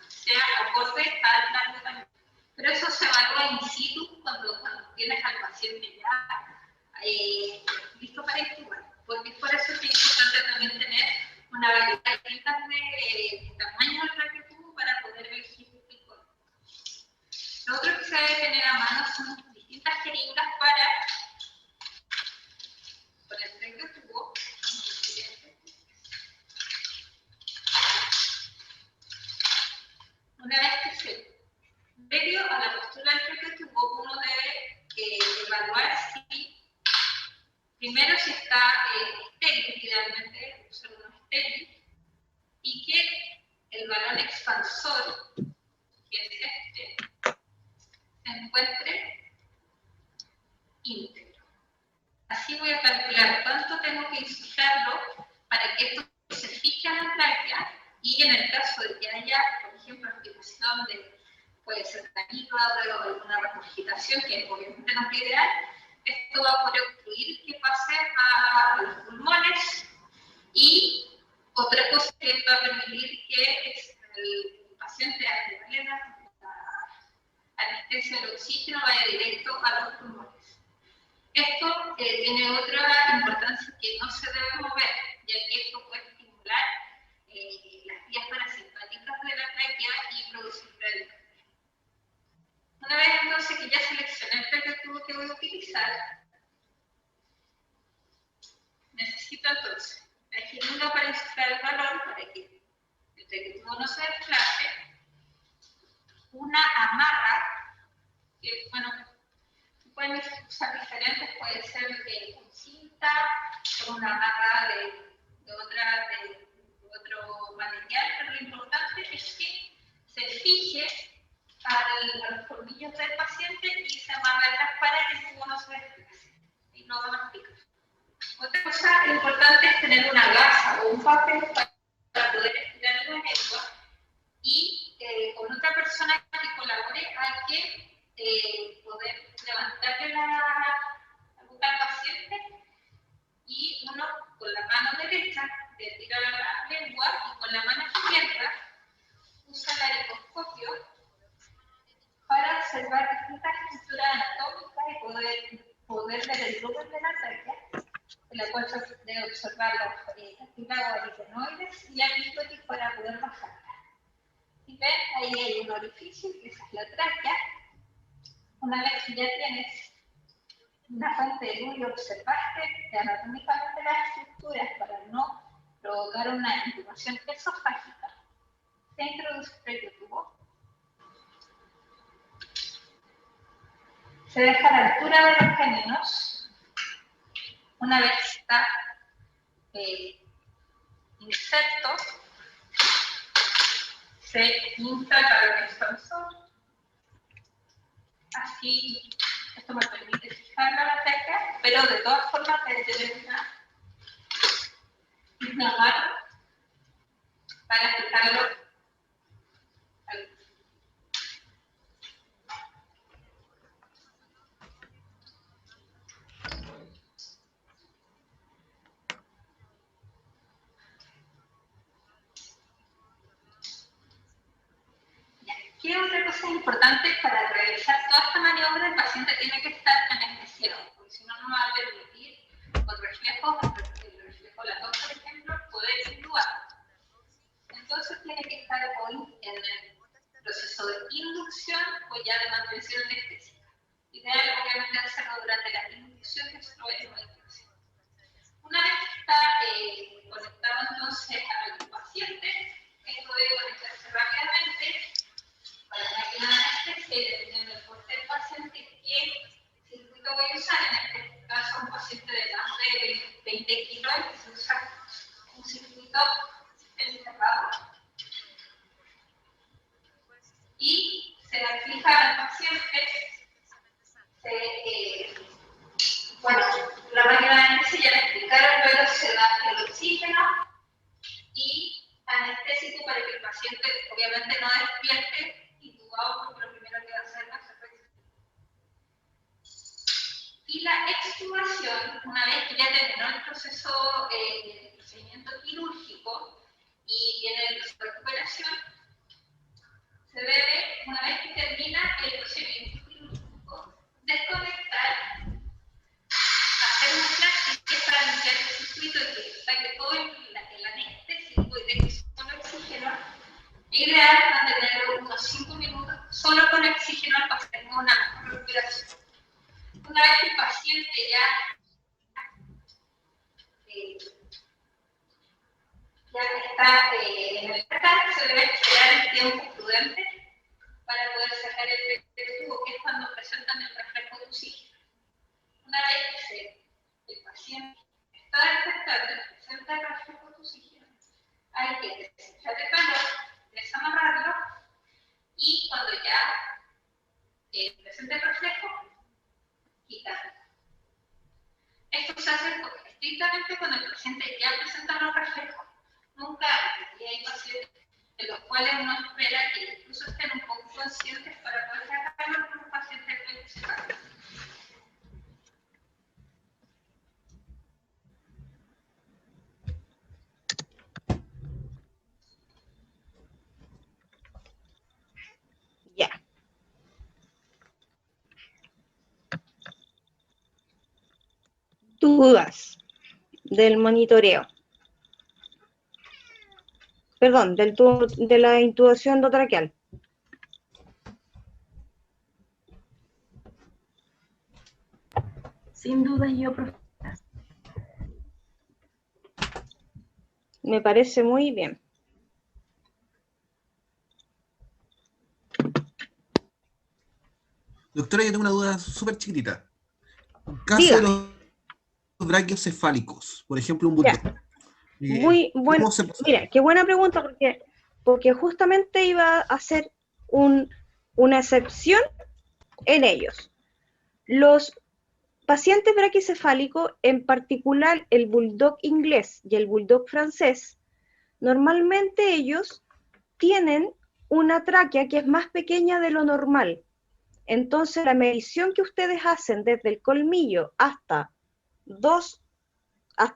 sea acorde al largo también. Pero eso se evalúa in situ cuando tienes al paciente ya listo para intubar. Porque es por eso que es importante también tener una variedad de tamaño del traqueotubo para poder elegir el color. Lo otro que se debe tener a mano son distintas jeringas para con el traqueotubo. primero si está estéril, idealmente usar uno estéril, y que el balón expansor, que es este, se encuentre íntegro. Así voy a calcular cuánto tengo que insuflarlo para que esto se fije en la tráquea, y en el caso de que haya, por ejemplo, aspiración de, puede ser daño o alguna regurgitación, que obviamente no es lo ideal, esto va a poder obstruir que pase a los pulmones, y otra cosa que va a permitir que el paciente, al darle la anestesia del oxígeno, vaya directo a los pulmones. Esto tiene otra importancia que no se debe mover, ya que esto puede estimular las vías parasimpáticas de la tráquea y producir bradicardia. Una vez entonces que ya seleccioné el traqueotubo que voy a utilizar, necesito entonces la jeringa para insuflar el balón para que el traqueotubo no se desplace, una amarra, que bueno, pueden usar diferentes, puede ser con cinta, con una amarra de otro material, pero lo importante es que se fije a los colmillos del paciente y se amarra atrás para que el tubo no se desplace. Y no van a explicar. Otra cosa importante es tener una gasa o un papel para poder estirar la lengua, y con otra persona que colabore hay que poder levantarle la boca al paciente, y uno con la mano derecha retira la lengua y con la mano izquierda usa el aritmoscopio para observar distintas estructuras anatómicas y poder ver el lumen de la tráquea, en la cual se debe observar los cartílagos aritenoides y aristóticos para poder bajarla. Y ven, ahí hay un orificio, que es la tráquea. Una vez que ya tienes una fuente de luz y observaste anatómicamente las estructuras para no provocar una intubación esofágica, se introduce el traqueotubo. Se deja a la altura de los caninos. Una vez que está inserto, se infla el balón expansor. Así, esto me permite fijarlo a la tráquea, pero de todas formas debe tener una mano para fijarlo al. ¿Qué otra cosa importante? Para realizar toda esta maniobra el paciente tiene que estar anestesiado, porque si no, no va a permitir con reflejos, el reflejo de la tos, por ejemplo, poder intubar. Entonces tiene que estar hoy en el proceso de inducción o ya de mantención anestésica. Ideal, obviamente, hacerlo durante la inducción, que es lo que no hay que hacer. Una vez que está conectado entonces al paciente, esto debe conectarse rápidamente para la máquina de anestesia, y dependiendo del porte del paciente, qué circuito voy a usar. En este caso, un paciente de más de 20 kilos, se usa un circuito encerrado y se le fija al paciente. Bueno, la máquina de anestesia ya le explicaron, luego se da el oxígeno y anestésico para que el paciente obviamente no despierte intubado, porque lo primero que va a hacer es hacer respiración. Y la extubación, una vez que ya terminó el proceso, el procedimiento quirúrgico y viene el proceso de recuperación, se debe, una vez que termina el procedimiento quirúrgico, desconectar, hacer una práctica para limpiar el circuito y que saque todo el anestésico y deje solo oxígeno. Ideal mantenerlo unos 5 minutos solo con oxígeno para que tenga una mejor respiración. Una vez que el paciente ya está en el tratar, se debe esperar el tiempo prudente para poder sacar el tubo, que es cuando presentan el reflejo de oxígeno. Una vez que el paciente está detectando el presente reflejo de oxígeno, hay que desechar el calor, desamarrarlo, y cuando ya presente el reflejo, quitarlo. Esto se hace estrictamente cuando el paciente ya presenta los reflejos, nunca antes. Y hay pacientes en los cuales uno espera que incluso estén un poco conscientes para poder sacarlo, porque un paciente puede sacarlo. Ya. Dudas del monitoreo. Perdón, de la intubación endotraqueal. Sin dudas yo, profesora. Me parece muy bien. Doctora, yo tengo una duda súper chiquitita. En caso Dígame. de los braquios cefálicos, por ejemplo, un bulldog. Muy bueno. ¿Cómo se procede? Mira, qué buena pregunta, porque justamente iba a hacer una excepción en ellos. Los pacientes braquicefálicos, en particular el bulldog inglés y el bulldog francés, normalmente ellos tienen una tráquea que es más pequeña de lo normal. Entonces, la medición que ustedes hacen desde el colmillo hasta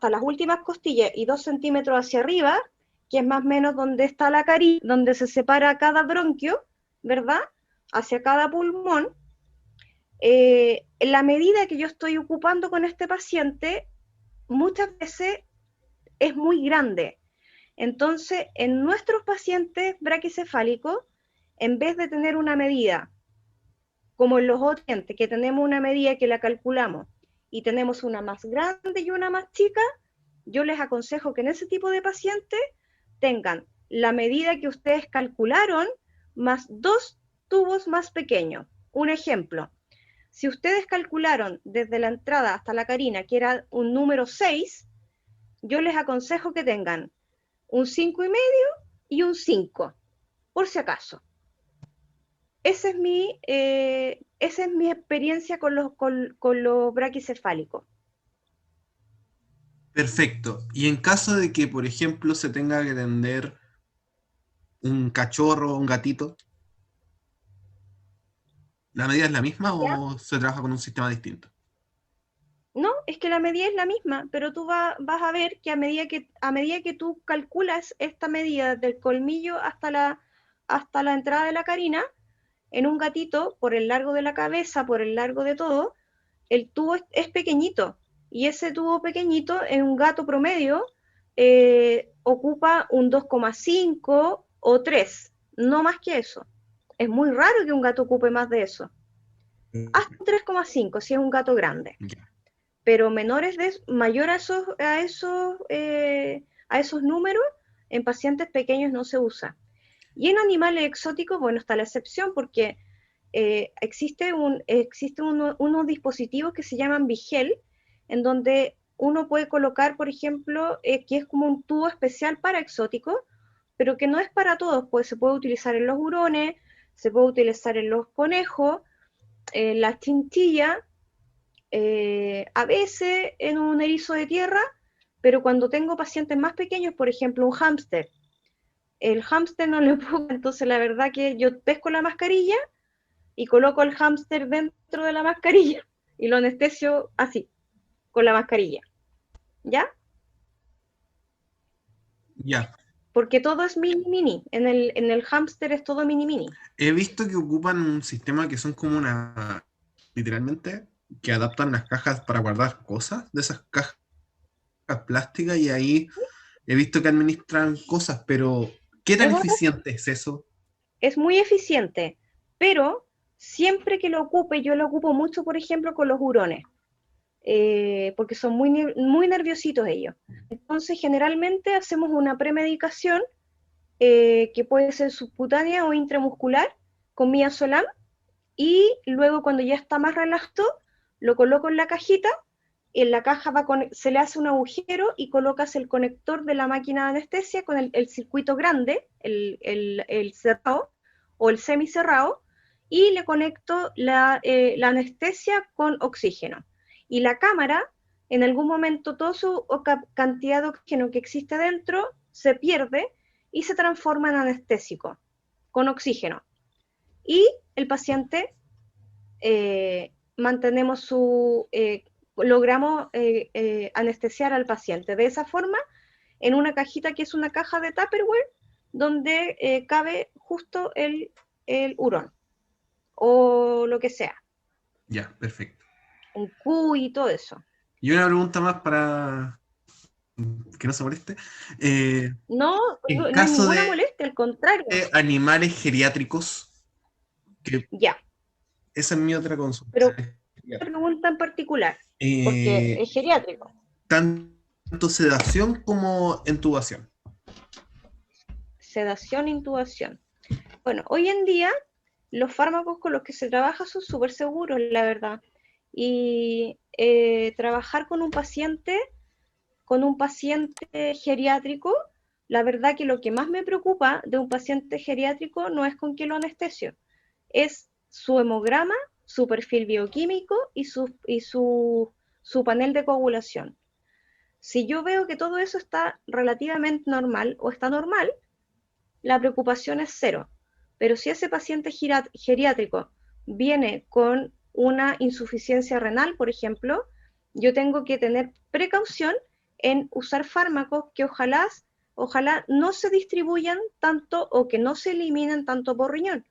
las últimas costillas y 2 centímetros hacia arriba, que es más o menos donde está la carilla, donde se separa cada bronquio, ¿verdad? Hacia cada pulmón. La medida que yo estoy ocupando con este paciente muchas veces es muy grande. Entonces, en nuestros pacientes braquicefálicos, en vez de tener una medida como en los otros pacientes, que tenemos una medida que la calculamos y tenemos una más grande y una más chica, yo les aconsejo que en ese tipo de pacientes tengan la medida que ustedes calcularon más 2 tubos más pequeños. Un ejemplo, si ustedes calcularon desde la entrada hasta la carina que era un número 6, yo les aconsejo que tengan un 5,5 y un 5, por si acaso. Esa es mi experiencia con los braquicefálicos. Perfecto. Y en caso de que, por ejemplo, se tenga que atender un cachorro o un gatito, ¿la medida es la misma o se trabaja con un sistema distinto? No, es que la medida es la misma, pero tú vas a ver que a medida que tú calculas esta medida del colmillo hasta la entrada de la carina, en un gatito, por el largo de la cabeza, por el largo de todo, el tubo es pequeñito. Y ese tubo pequeñito en un gato promedio ocupa un 2,5 o 3, no más que eso. Es muy raro que un gato ocupe más de eso. Hasta 3,5 si es un gato grande. Pero mayor a esos números, en pacientes pequeños no se usa. Y en animales exóticos, bueno, está la excepción porque existen unos dispositivos que se llaman Vigel, en donde uno puede colocar, por ejemplo, que es como un tubo especial para exóticos, pero que no es para todos, pues se puede utilizar en los hurones, se puede utilizar en los conejos, en las chinchillas, a veces en un erizo de tierra, pero cuando tengo pacientes más pequeños, por ejemplo, un hámster, el hámster no le pongo, entonces la verdad que yo pesco la mascarilla y coloco el hámster dentro de la mascarilla y lo anestesio así, con la mascarilla. ¿Ya? Ya. Porque todo es mini. En el hámster es todo mini. He visto que ocupan un sistema que son como literalmente, que adaptan las cajas para guardar cosas, de esas cajas plásticas, y ahí he visto que administran cosas, pero ¿qué tan eficiente es eso? Es muy eficiente, pero siempre que lo ocupe, yo lo ocupo mucho, por ejemplo, con los hurones, porque son muy nerviositos ellos. Entonces, generalmente hacemos una premedicación que puede ser subcutánea o intramuscular con midazolam, y luego cuando ya está más relajado, lo coloco en la cajita en la caja se le hace un agujero y colocas el conector de la máquina de anestesia con el circuito grande, el cerrado o el semicerrado, y le conecto la anestesia con oxígeno. Y la cámara, en algún momento, toda su cantidad de oxígeno que existe dentro se pierde y se transforma en anestésico, con oxígeno. Y el paciente, logramos anestesiar al paciente. De esa forma, en una cajita que es una caja de Tupperware, donde cabe justo el hurón, o lo que sea, Ya, perfecto. un Q y todo eso. Y una pregunta más para que no se moleste. No En hay caso ninguna de molestia, al contrario. animales geriátricos, que Ya, esa es mi otra consulta. pero una pregunta en particular, porque es geriátrico. Tanto sedación como intubación. Sedación, intubación. Bueno, hoy en día los fármacos con los que se trabaja son súper seguros, la verdad. Y trabajar con un paciente geriátrico, la verdad que lo que más me preocupa de un paciente geriátrico no es con qué lo anestesio, es su hemograma, su perfil bioquímico y su panel de coagulación. Si yo veo que todo eso está relativamente normal o está normal, la preocupación es cero. Pero si ese paciente geriátrico viene con una insuficiencia renal, por ejemplo, yo tengo que tener precaución en usar fármacos que ojalá no se distribuyan tanto o que no se eliminen tanto por riñón.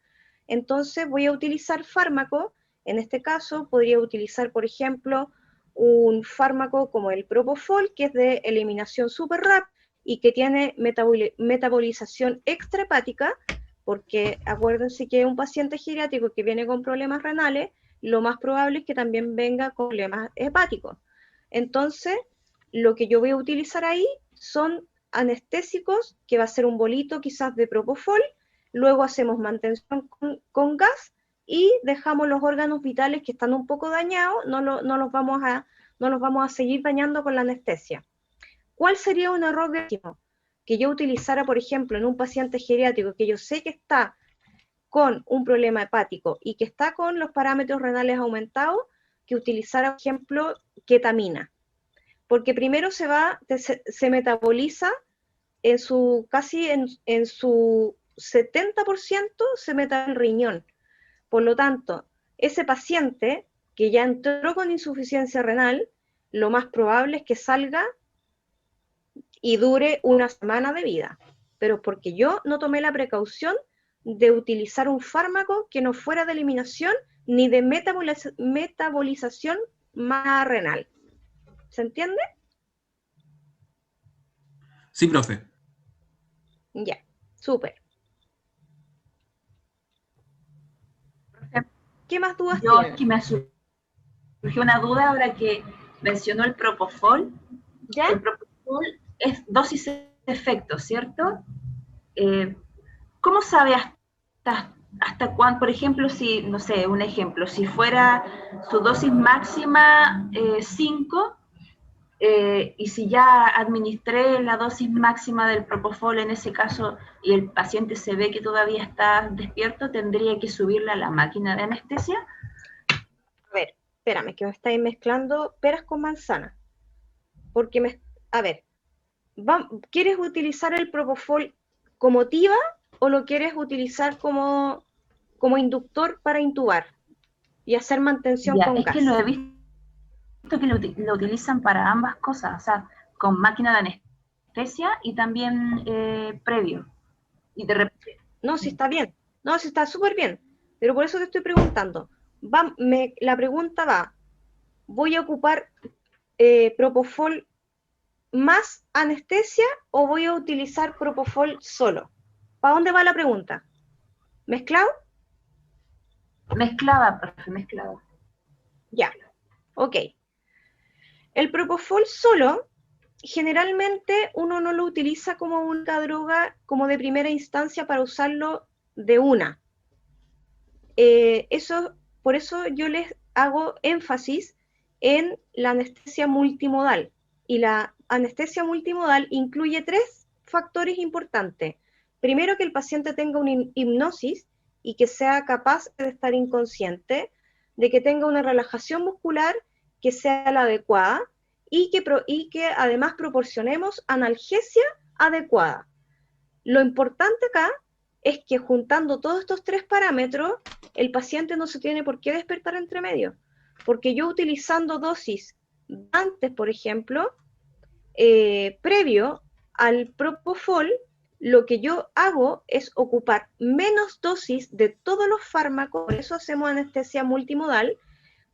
Entonces voy a utilizar fármacos, en este caso podría utilizar, por ejemplo, un fármaco como el Propofol, que es de eliminación súper rápida y que tiene metabolización extrahepática, porque acuérdense que un paciente geriátrico que viene con problemas renales, lo más probable es que también venga con problemas hepáticos. Entonces, lo que yo voy a utilizar ahí son anestésicos, que va a ser un bolito quizás de Propofol, luego hacemos mantención con gas y dejamos los órganos vitales que están un poco dañados, no los vamos a seguir dañando con la anestesia. ¿Cuál sería un error gravísimo? Que yo utilizara, por ejemplo, en un paciente geriátrico que yo sé que está con un problema hepático y que está con los parámetros renales aumentados, que utilizara, por ejemplo, ketamina. Porque primero se metaboliza en su 70% se meta el riñón. Por lo tanto, ese paciente que ya entró con insuficiencia renal, lo más probable es que salga y dure una semana de vida, pero porque yo no tomé la precaución de utilizar un fármaco que no fuera de eliminación ni de metabolización más renal. ¿Se entiende? Sí, profe. Ya, súper. ¿Qué más dudas tienen? Aquí me surgió una duda ahora que mencionó el Propofol. ¿Ya? El Propofol es dosis de efecto, ¿cierto? ¿Cómo sabe hasta cuándo, por ejemplo, si, no sé, un ejemplo, si fuera su dosis máxima 5, y si ya administré la dosis máxima del Propofol en ese caso y el paciente se ve que todavía está despierto, ¿tendría que subirle a la máquina de anestesia? A ver, espérame, que me estáis mezclando peras con manzanas. Porque, a ver, ¿quieres utilizar el Propofol como TIVA o lo quieres utilizar como inductor para intubar y hacer mantención con gas? Es que lo he visto que lo utilizan para ambas cosas, o sea, con máquina de anestesia y también previo. Y de repente... No, sí está bien, no, sí está súper bien, pero por eso te estoy preguntando. La pregunta va, ¿voy a ocupar Propofol más anestesia o voy a utilizar Propofol solo? ¿Para dónde va la pregunta? ¿Mezclado? Mezclada, profe, mezclada. Ya, ok. El Propofol solo, generalmente uno no lo utiliza como una droga como de primera instancia para usarlo de una. Por eso yo les hago énfasis en la anestesia multimodal. Y la anestesia multimodal incluye 3 factores importantes. Primero, que el paciente tenga una hipnosis y que sea capaz de estar inconsciente, de que tenga una relajación muscular que sea la adecuada y que además proporcionemos analgesia adecuada. Lo importante acá es que juntando todos estos 3 parámetros, el paciente no se tiene por qué despertar entre medio, porque yo utilizando dosis antes, por ejemplo, previo al propofol, lo que yo hago es ocupar menos dosis de todos los fármacos, por eso hacemos anestesia multimodal,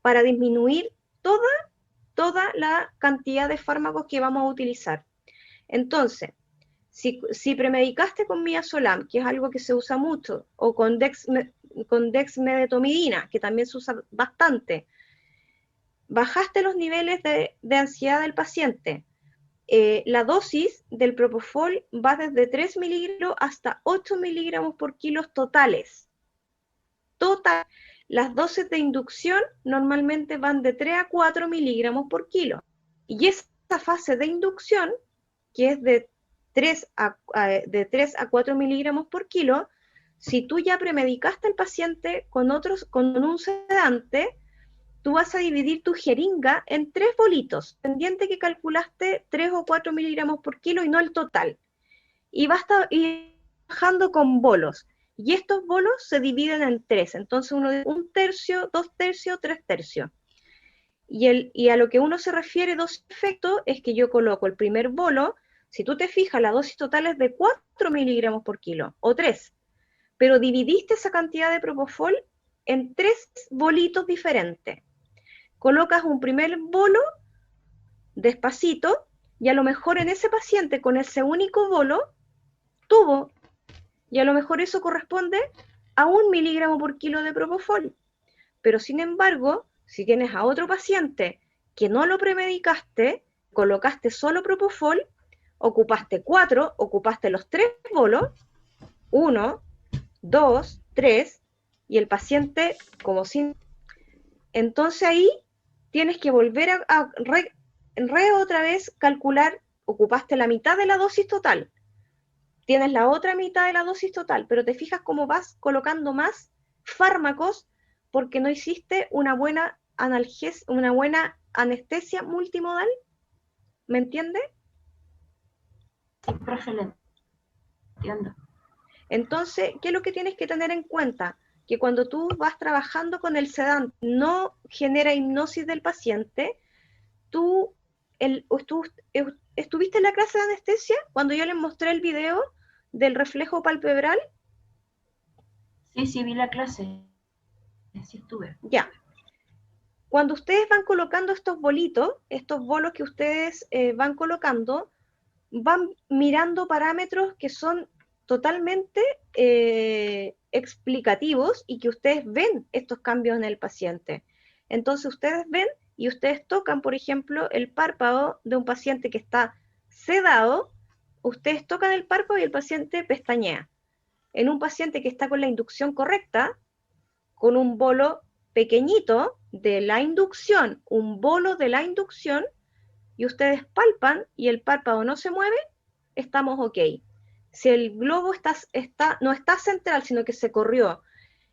para disminuir toda la cantidad de fármacos que vamos a utilizar. Entonces, si premedicaste con midazolam, que es algo que se usa mucho, o con dexmedetomidina, que también se usa bastante, bajaste los niveles de ansiedad del paciente, la dosis del propofol va desde 3 miligramos hasta 8 miligramos por kilo totales. Las dosis de inducción normalmente van de 3 a 4 miligramos por kilo. Y esta fase de inducción, que es de 3 a 4 miligramos por kilo, si tú ya premedicaste al paciente con un sedante, tú vas a dividir tu jeringa en 3 bolitos, pendiente que calculaste 3 o 4 miligramos por kilo y no el total. Y vas a ir bajando con bolos. Y estos bolos se dividen en 3. Entonces, 1 tercio, 2 tercios, 3 tercios. Y a lo que uno se refiere dosis efecto es que yo coloco el primer bolo. Si tú te fijas, la dosis total es de 4 miligramos por kilo, o 3. Pero dividiste esa cantidad de propofol en 3 bolitos diferentes. Colocas un primer bolo despacito, y a lo mejor en ese paciente con ese único bolo tuvo, y a lo mejor eso corresponde a 1 miligramo por kilo de propofol. Pero sin embargo, si tienes a otro paciente que no lo premedicaste, colocaste solo propofol, ocupaste 4, ocupaste los 3 bolos, 1, 2, 3, y el paciente como sin... Entonces ahí tienes que volver a otra vez calcular, ocupaste la mitad de la dosis total, tienes la otra mitad de la dosis total, pero te fijas cómo vas colocando más fármacos porque no hiciste una buena anestesia multimodal. ¿Me entiende? Sí, profe, lo entiendo. Entonces, ¿qué es lo que tienes que tener en cuenta? Que cuando tú vas trabajando con el sedante, no genera hipnosis del paciente. ¿Estuviste en la clase de anestesia cuando yo les mostré el video del reflejo palpebral? Sí, vi la clase. Sí estuve. Ya. Cuando ustedes van colocando estos bolitos, estos bolos que ustedes van colocando, van mirando parámetros que son totalmente explicativos y que ustedes ven estos cambios en el paciente. Entonces ustedes ven y ustedes tocan, por ejemplo, el párpado de un paciente que está sedado, ustedes tocan el párpado y el paciente pestañea. En un paciente que está con la inducción correcta, con un bolo pequeñito de la inducción, un bolo de la inducción, y ustedes palpan y el párpado no se mueve, estamos ok. Si el globo no está central, sino que se corrió,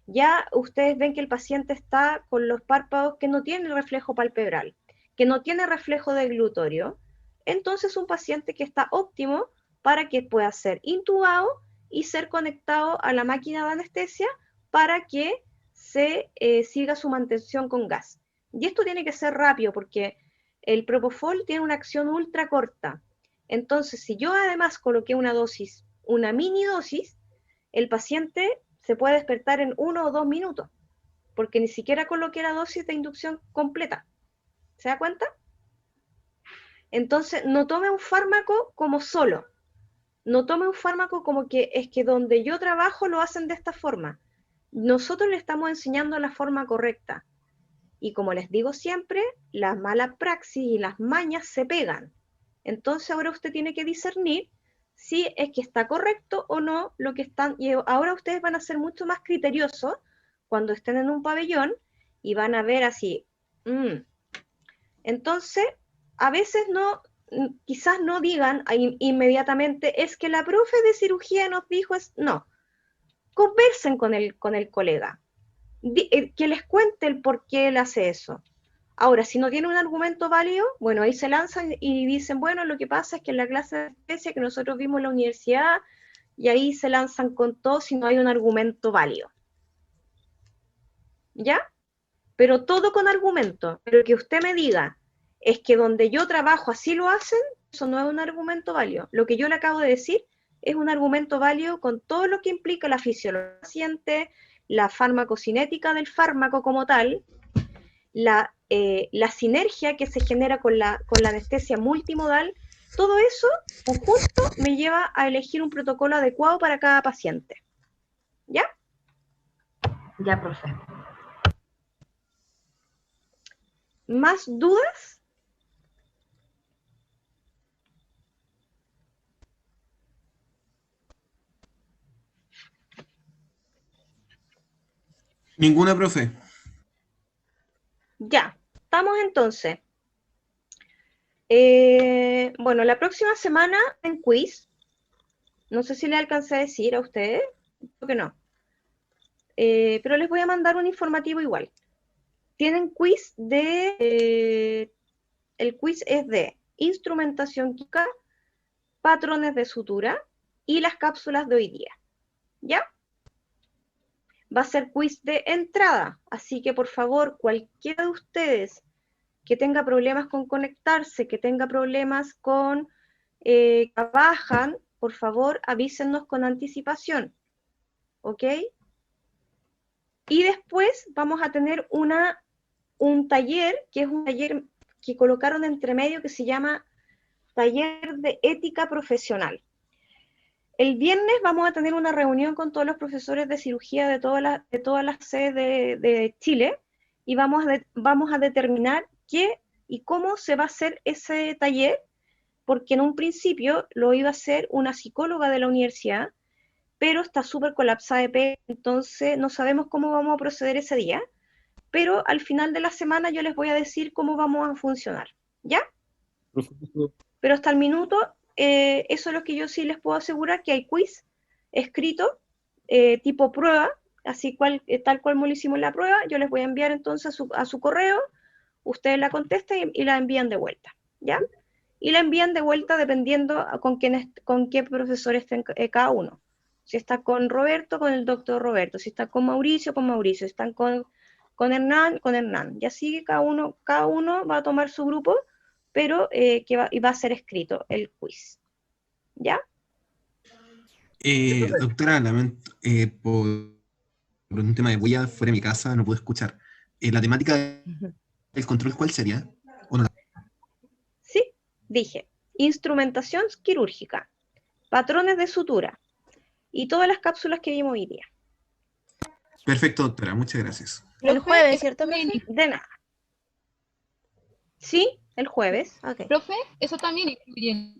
ya ustedes ven que el paciente está con los párpados que no tienen reflejo palpebral, que no tiene reflejo deglutorio, entonces un paciente que está óptimo para que pueda ser intubado y ser conectado a la máquina de anestesia para que se siga su mantención con gas. Y esto tiene que ser rápido porque el propofol tiene una acción ultra corta. Entonces, si yo además coloqué una dosis, una mini dosis, el paciente se puede despertar en 1 o 2 minutos, porque ni siquiera coloqué la dosis de inducción completa. ¿Se da cuenta? Entonces, no tome un fármaco como solo. No tome un fármaco como que es que donde yo trabajo lo hacen de esta forma. Nosotros le estamos enseñando la forma correcta. Y como les digo siempre, las malas praxis y las mañas se pegan. Entonces ahora usted tiene que discernir si es que está correcto o no lo que están. Y ahora ustedes van a ser mucho más criteriosos cuando estén en un pabellón y van a ver así, Entonces, a veces quizás no digan inmediatamente, es que la profe de cirugía nos dijo, no, conversen con el colega, que les cuente el por qué él hace eso. Ahora, si no tiene un argumento válido, bueno, ahí se lanzan y dicen, bueno, lo que pasa es que en la clase de anestesia que nosotros vimos en la universidad, y ahí se lanzan con todo si no hay un argumento válido. ¿Ya? Pero todo con argumento. Pero que usted me diga, es que donde yo trabajo así lo hacen, eso no es un argumento válido. Lo que yo le acabo de decir es un argumento válido con todo lo que implica la fisiología del paciente, la farmacocinética del fármaco como tal, la sinergia que se genera con la anestesia multimodal. Todo eso, conjunto, me lleva a elegir un protocolo adecuado para cada paciente. ¿Ya? Ya, profe. ¿Más dudas? Ninguna, profe. Ya, estamos entonces. Bueno, la próxima semana en quiz, no sé si le alcancé a decir a ustedes, creo que no, pero les voy a mandar un informativo igual. Tienen quiz el quiz es de instrumentación química, patrones de sutura y las cápsulas de hoy día, ¿ya? Va a ser quiz de entrada, así que por favor, cualquiera de ustedes que tenga problemas con conectarse, que tenga problemas con trabajan, por favor avísennos con anticipación, ¿ok? Y después vamos a tener un taller, que es un taller que colocaron entre medio que se llama Taller de Ética Profesional. El viernes vamos a tener una reunión con todos los profesores de cirugía de todas las sedes de Chile y vamos a determinar qué y cómo se va a hacer ese taller, porque en un principio lo iba a hacer una psicóloga de la universidad, pero está súper colapsada de pega, entonces no sabemos cómo vamos a proceder ese día, pero al final de la semana yo les voy a decir cómo vamos a funcionar, ¿ya? Pero hasta el minuto, eso es lo que yo sí les puedo asegurar, que hay quiz escrito, tipo prueba, tal cual lo hicimos la prueba. Yo les voy a enviar entonces a su correo, ustedes la contestan y la envían de vuelta, ¿ya? Y la envían de vuelta dependiendo con qué profesor estén cada uno. Si está con Roberto, con el doctor Roberto. Si está con Mauricio, con Mauricio. Si están con Hernán, con Hernán. Y así cada uno va a tomar su grupo, pero y va a ser escrito el quiz. ¿Ya? Doctora, lamento, por un tema de huella fuera de mi casa, no pude escuchar. La temática del control, ¿cuál sería? ¿O no? Sí, dije. Instrumentación quirúrgica, patrones de sutura y todas las cápsulas que vimos hoy día. Perfecto, doctora, muchas gracias. El jueves, ¿cierto? De nada. Sí, el jueves. Okay. Profe, eso también incluye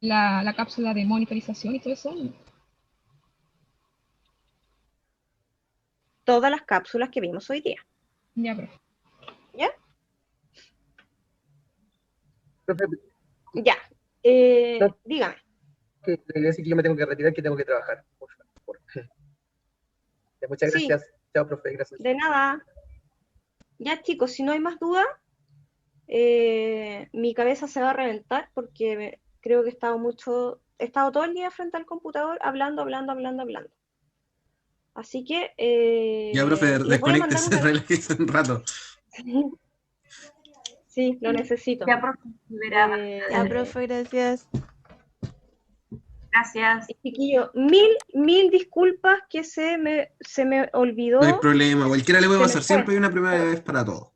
la cápsula de monitorización y todo eso. Todas las cápsulas que vimos hoy día. Ya, profe. ¿Ya? Profe, Ya. No. Dígame. que le voy a decir que yo me tengo que retirar, que tengo que trabajar. Por favor. Ya, muchas Sí. gracias. Chao, profe, gracias. De nada. Ya, chicos, si no hay más dudas, mi cabeza se va a reventar porque creo que he estado todo el día frente al computador hablando. Así que Ya, profe, les voy a mandar desconéctese, relájese un rato. Sí, lo necesito. Ya, profe, verá. Ya, profe, gracias. Gracias. Chiquillo, mil disculpas que se me olvidó. No hay problema, cualquiera le puede Se me pasar, fue. siempre hay una primera vez para todo.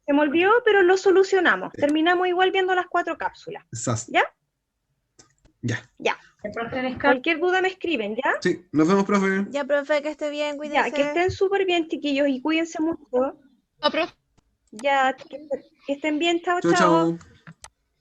Se me olvidó, pero lo solucionamos. Terminamos igual viendo las 4 cápsulas. Exacto. ¿Ya? Ya. Ya. El profe descansa. Cualquier duda me escriben, ¿ya? Sí, nos vemos, profe. Ya, profe, que esté bien, cuídese. Ya, que estén súper bien, chiquillos, y cuídense mucho. No, profe. Ya, que estén bien, chao, Chau, chao. chau.